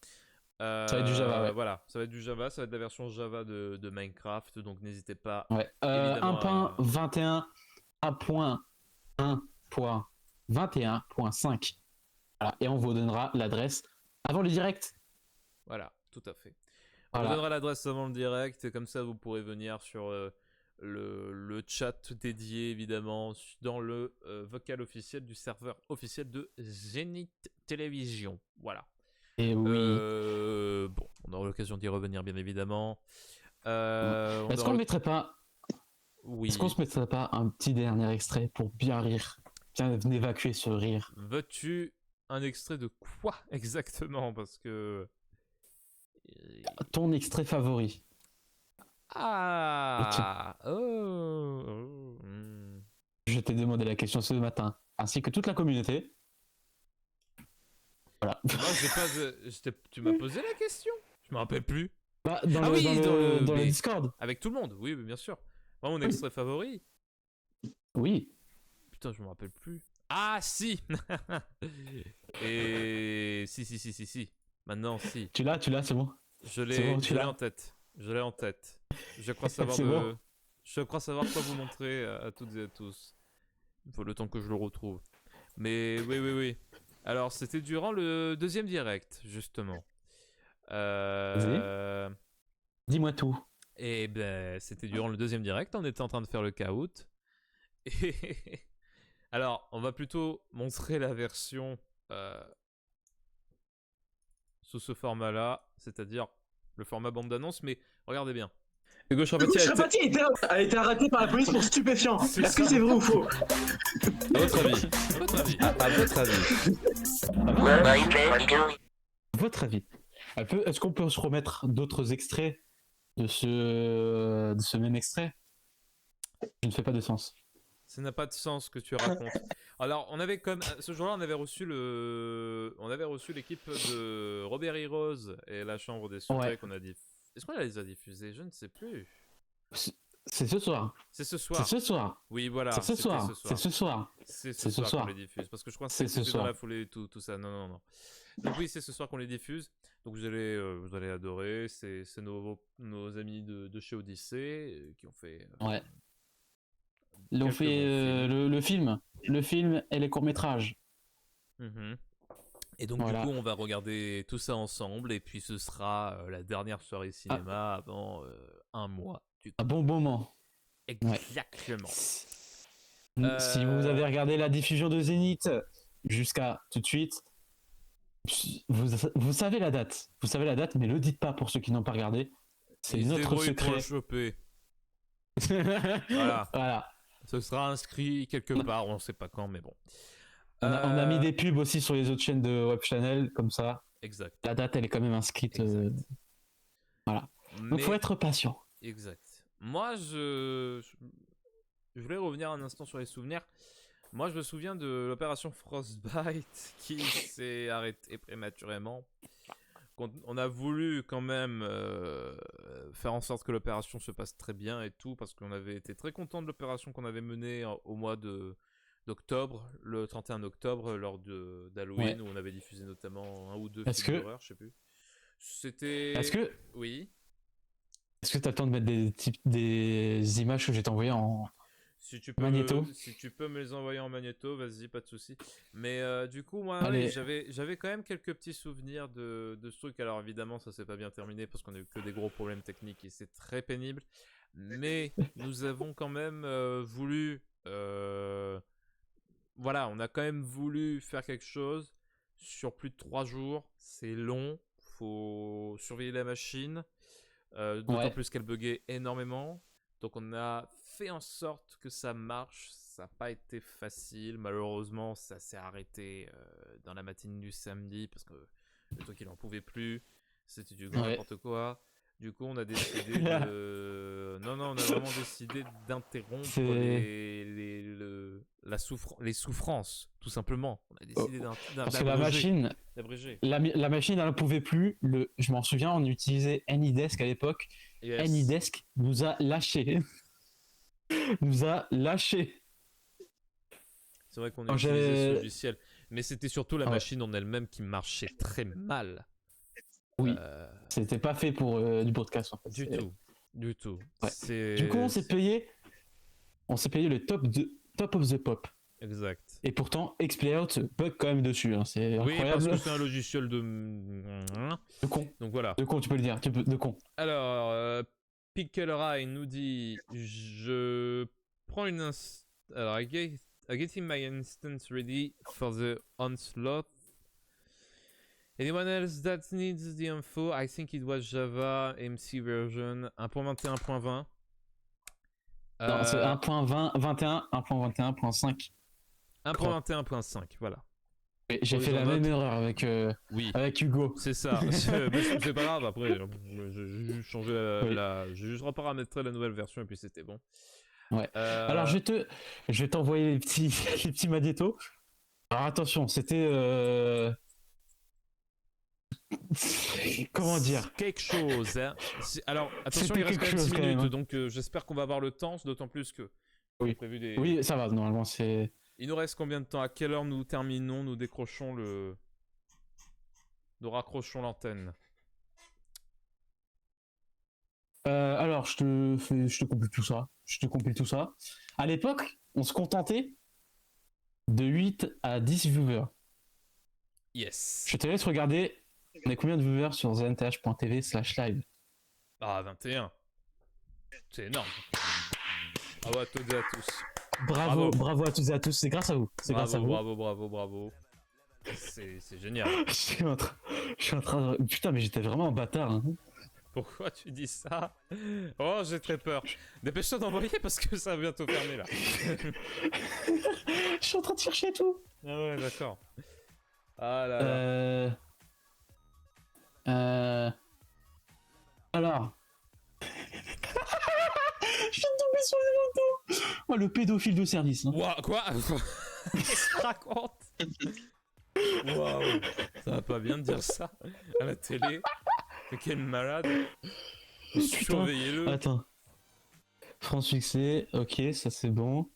Ça va être du Java, ouais. Voilà, ça va être du Java, ça va être la version Java de Minecraft, donc n'hésitez pas. Ouais. évidemment, 1.21, 1.21.5. Voilà, et on vous donnera l'adresse avant le direct. Voilà, tout à fait. On Voilà. vous donnera l'adresse avant le direct, et comme ça vous pourrez venir sur le chat dédié, évidemment, dans le vocal officiel du serveur officiel de Zenith Télévision. Voilà. Et oui. Bon, on aura l'occasion d'y revenir, bien évidemment. Est-ce qu'on mettrait pas... Oui. Est-ce qu'on se mettrait pas un petit dernier extrait pour bien rire, bien évacuer ce rire? Veux-tu un extrait de quoi exactement? Parce que... Ton extrait favori. Ah. Je t'ai demandé la question ce matin, ainsi que toute la communauté. Voilà. Moi, j'ai pas tu m'as posé la question? Je me rappelle plus. Bah, dans le Discord. Avec tout le monde, oui, bien sûr. Moi, mon extrait favori. Oui. Putain, je me rappelle plus. Ah, si. Et... Si. Maintenant, si. Tu l'as, c'est bon. Je l'ai en tête. Je crois savoir Bon. Je crois savoir quoi vous montrer à toutes et à tous. Il faut le temps que je le retrouve. Mais oui. Alors, c'était durant le deuxième direct, justement. Dis-moi tout. Et ben, c'était durant le deuxième direct, on était en train de faire le caout. Et alors, on va plutôt montrer la version sous ce format-là, c'est-à-dire le format bande-annonce, mais regardez bien. Hugo Charpentier a été arrêté par la police pour stupéfiant. Est-ce que c'est vrai ou faux? À votre avis. Votre avis. Est-ce qu'on peut se remettre d'autres extraits de ce même extrait? Je ne fais pas de sens. Ça n'a pas de sens ce que tu racontes. Alors, on avait comme ce jour-là, on avait reçu l'équipe de Robert Heroes et la Chambre des Secrets qu'on a dit. Est-ce qu'on les a diffusés? Je ne sais plus. C'est ce soir. C'est ce soir. C'est ce soir. Oui, voilà. C'est ce soir. C'est ce soir. C'est ce soir qu'on les diffuse. Parce que je crois que c'était dans la foulée tout ça. Non. Donc oui, c'est ce soir qu'on les diffuse. Donc vous allez adorer. C'est nos amis de chez Odyssée qui ont fait. Ouais. Ils ont fait le film et les courts-métrages. Et donc voilà. Du coup, on va regarder tout ça ensemble. Et puis ce sera la dernière soirée cinéma avant un mois. Un bon moment. Exactement. Si vous avez regardé la diffusion de Zénith jusqu'à tout de suite, vous savez la date. Vous savez la date, mais le dites pas pour ceux qui n'ont pas regardé. C'est notre secret. Voilà. Ce sera inscrit quelque part, on ne sait pas quand, mais bon. On a mis des pubs aussi sur les autres chaînes de Web Channel, comme ça. Exact. La date, elle est quand même inscrite. Voilà. Donc, faut être patient. Exact. Moi, je voulais revenir un instant sur les souvenirs. Moi, je me souviens de l'opération Frostbite qui s'est arrêtée prématurément. On a voulu quand même faire en sorte que l'opération se passe très bien et tout, parce qu'on avait été très content de l'opération qu'on avait menée au mois d'octobre, le 31 octobre, lors d'Halloween, où on avait diffusé notamment un ou deux films d'horreur, je sais plus. C'était... Oui. Est-ce que tu as le temps de mettre des images que j'ai t'envoyées en magnéto? Si tu peux me les envoyer en magnéto, vas-y, pas de souci. Mais du coup, moi, j'avais quand même quelques petits souvenirs de ce truc. Alors évidemment, ça s'est pas bien terminé parce qu'on a eu que des gros problèmes techniques et c'est très pénible. Mais nous avons quand même voulu... Voilà, on a quand même voulu faire quelque chose sur plus de 3 jours. C'est long, faut surveiller la machine. D'autant plus qu'elle buguait énormément. Donc on a fait en sorte que ça marche. Ça n'a pas été facile. Malheureusement, ça s'est arrêté dans la matinée du samedi parce que le truc il en pouvait plus. C'était du grand n'importe quoi. Du coup, on a décidé de... Non, on a vraiment décidé d'interrompre les souffrances, tout simplement. On a décidé parce que la machine, la machine, elle ne pouvait plus. Je m'en souviens, on utilisait AnyDesk à l'époque. Yes. AnyDesk nous a lâchés. C'est vrai qu'on utilisait ce logiciel. Mais c'était surtout la machine en elle-même qui marchait très mal. Oui, c'était pas fait pour du podcast en fait. Du tout. Ouais. Du coup, on s'est payé le top of the pop. Exact. Et pourtant, XPlayout bug quand même dessus. Hein. C'est incroyable. Oui, parce que c'est un logiciel de con. Donc voilà. De con, tu peux le dire. De con. Alors, Pickle Rai nous dit, je prends une alors, getting my instance ready for the onslaught. Anyone else that needs the info? I think it was Java MC version 1.21.20. Non, c'est 1.20, 21, 1.21.5. 1.21.5 voilà. J'ai fait la même erreur avec Hugo. C'est ça. C'est pas grave, après, j'ai juste changé j'ai juste reparamétré la nouvelle version et puis c'était bon. Ouais. Alors, je vais t'envoyer les petits magnétos. Alors, attention, c'était... Comment dire? Quelque chose. Hein. Alors, attention, il reste quand même 6 minutes, donc j'espère qu'on va avoir le temps, d'autant plus que... Oui, ça va, normalement, c'est... Il nous reste combien de temps? À quelle heure nous terminons, nous décrochons nous raccrochons l'antenne? Alors, je te compile tout ça. À l'époque, on se contentait de 8 à 10 viewers. Yes. Je te laisse regarder. On a combien de viewers sur znth.tv/live? Ah, 21. C'est énorme. Bravo à toutes et à tous. Bravo à toutes et à tous, c'est grâce à vous. C'est grâce à vous. Bravo. C'est génial. Je suis en train de... Putain, mais j'étais vraiment un bâtard. Hein. Pourquoi tu dis ça? Oh, j'ai très peur. Dépêche-toi d'envoyer parce que ça va bientôt fermer là. Je suis en train de chercher tout. Ah ouais, d'accord. Ah là là. Alors. Je viens de tomber sur les motos. Oh, le pédophile de service. Hein. Ouah, quoi? Qu'est-ce que raconte? Waouh, ça va pas bien de dire ça à la télé. Mais quel malade. Surveillez-le. Attends. France succès, ok, ça c'est bon.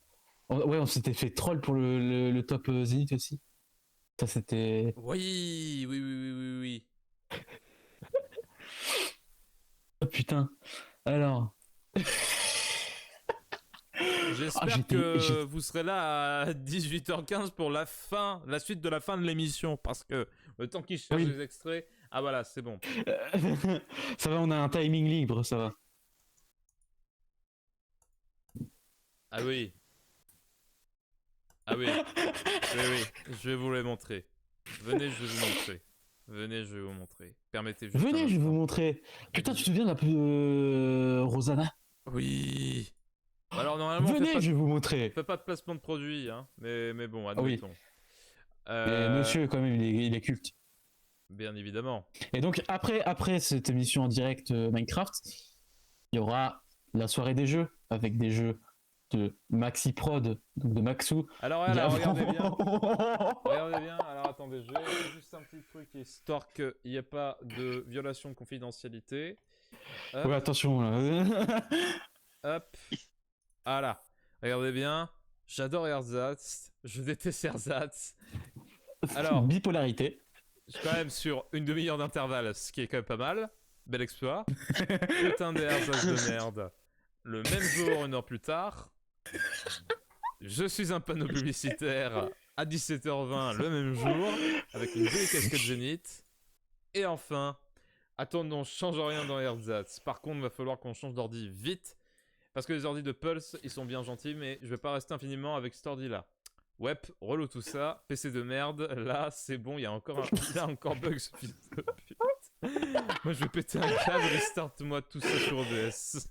Ouais, on s'était fait troll pour le top Zénith aussi. Ça c'était... Oui. Oh putain. Alors... J'espère que vous serez là à 18h15 pour la suite de la fin de l'émission, parce que le temps qu'ils cherchent les extraits... Ah voilà, c'est bon. Ça va, on a un timing libre, ça va. Ah oui. Oui, je vais vous les montrer. Venez, je vais vous montrer. Permettez juste. Venez, je vais vous montrer. Putain, tu te souviens de la pub de Rosanna? Oui. Alors normalement, venez, je vais vous montrer. Fais pas de placement de produit, hein. Mais bon, admettons. Mais monsieur, quand même, il est culte. Bien évidemment. Et donc, après cette émission en direct Minecraft, il y aura la soirée des jeux, avec des jeux de Maxi Prod, donc de Maxou. Alors regardez bien. Alors attendez, je vais faire juste un petit truc histoire qu'il n'y ait pas de violation de confidentialité. Hop. Ouais, attention là. Hop. Voilà. Regardez bien. J'adore Erzatz. Je déteste Erzatz. Alors. Bipolarité. Je suis quand même sur une demi-heure d'intervalle, ce qui est quand même pas mal. Bel exploit. Putain d'Erzatz de merde. Le même jour, une heure plus tard. Je suis un panneau publicitaire à 17h20 le même jour, avec une jolie casquette Zénith. Et enfin, attendons, je change rien dans Erzatz. Par contre, il va falloir qu'on change d'ordi vite, parce que les ordis de Pulse, ils sont bien gentils, mais je vais pas rester infiniment avec cet ordi-là. Web, relou tout ça, PC de merde, là c'est bon, il y a encore bug ce fils de pute. Moi je vais péter un câble, restart-moi tout ça sur OBS.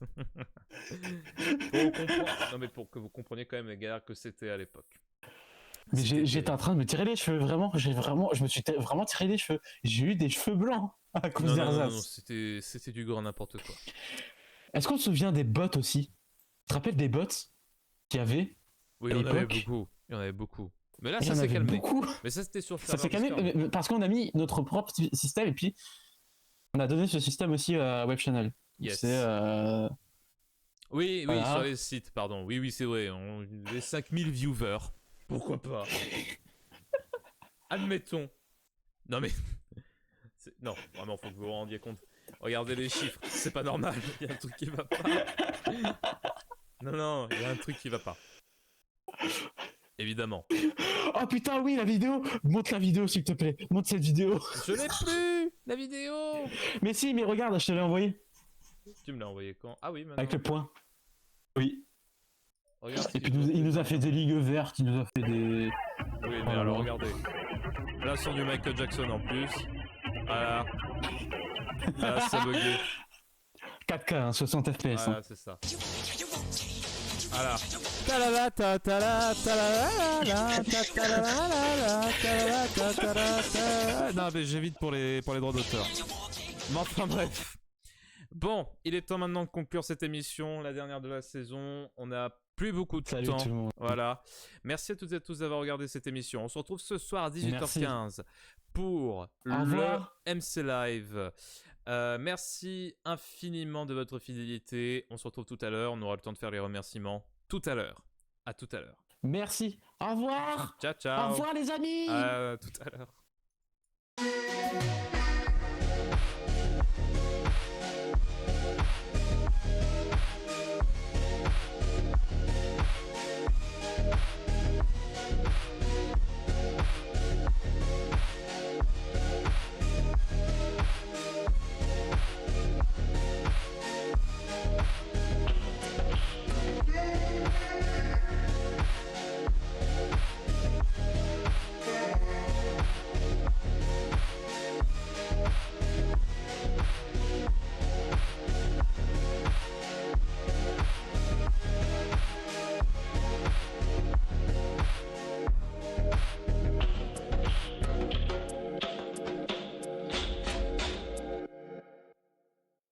Non mais pour que vous compreniez quand même les galères que c'était à l'époque. Mais j'étais en train de me tirer les cheveux, je me suis vraiment tiré les cheveux. J'ai eu des cheveux blancs à cause d'Erzatz. Non, c'était du grand n'importe quoi. Est-ce qu'on se souvient des bots aussi? Tu te rappelles des bots qu'il y avait? Oui, il y en avait beaucoup. Mais là, ça s'est calmé. Mais ça, c'était sur ça s'est calmé parce qu'on a mis notre propre système et puis on a donné ce système aussi à Web Channel. Yes. Oui, voilà. Sur les sites, pardon. Oui, c'est vrai. Les 5000 viewers. Pourquoi pas? Admettons. Non, mais... Non, vraiment, faut que vous vous rendiez compte. Regardez les chiffres. C'est pas normal. Il y a un truc qui va pas. Non, il y a un truc qui va pas. Évidemment. Oh putain, oui, la vidéo. Montre la vidéo, s'il te plaît. Montre cette vidéo. Je l'ai plus, la vidéo. Mais si, mais regarde, je te l'ai envoyé. Tu me l'as envoyé quand? Ah oui, maintenant. Avec le point. Oui. Regarde. Et puis il nous a fait des ligues vertes, il nous a fait des... Oui, mais alors regardez. Là, sur du Michael Jackson en plus. Voilà. Là, ça bugué. 4K, hein, 60 FPS. Voilà, c'est ça. Voilà. Non, mais j'évite pour les droits d'auteur. Mais enfin bref. Bon, il est temps maintenant de conclure cette émission, la dernière de la saison. On n'a plus beaucoup de temps. Tout le monde. Voilà. Merci à toutes et à tous d'avoir regardé cette émission. On se retrouve ce soir à 18h15 pour le MC Live. Merci infiniment de votre fidélité. On se retrouve tout à l'heure. On aura le temps de faire les remerciements tout à l'heure. À tout à l'heure. Merci. Au revoir. Ciao, ciao. Au revoir les amis. Tout à l'heure.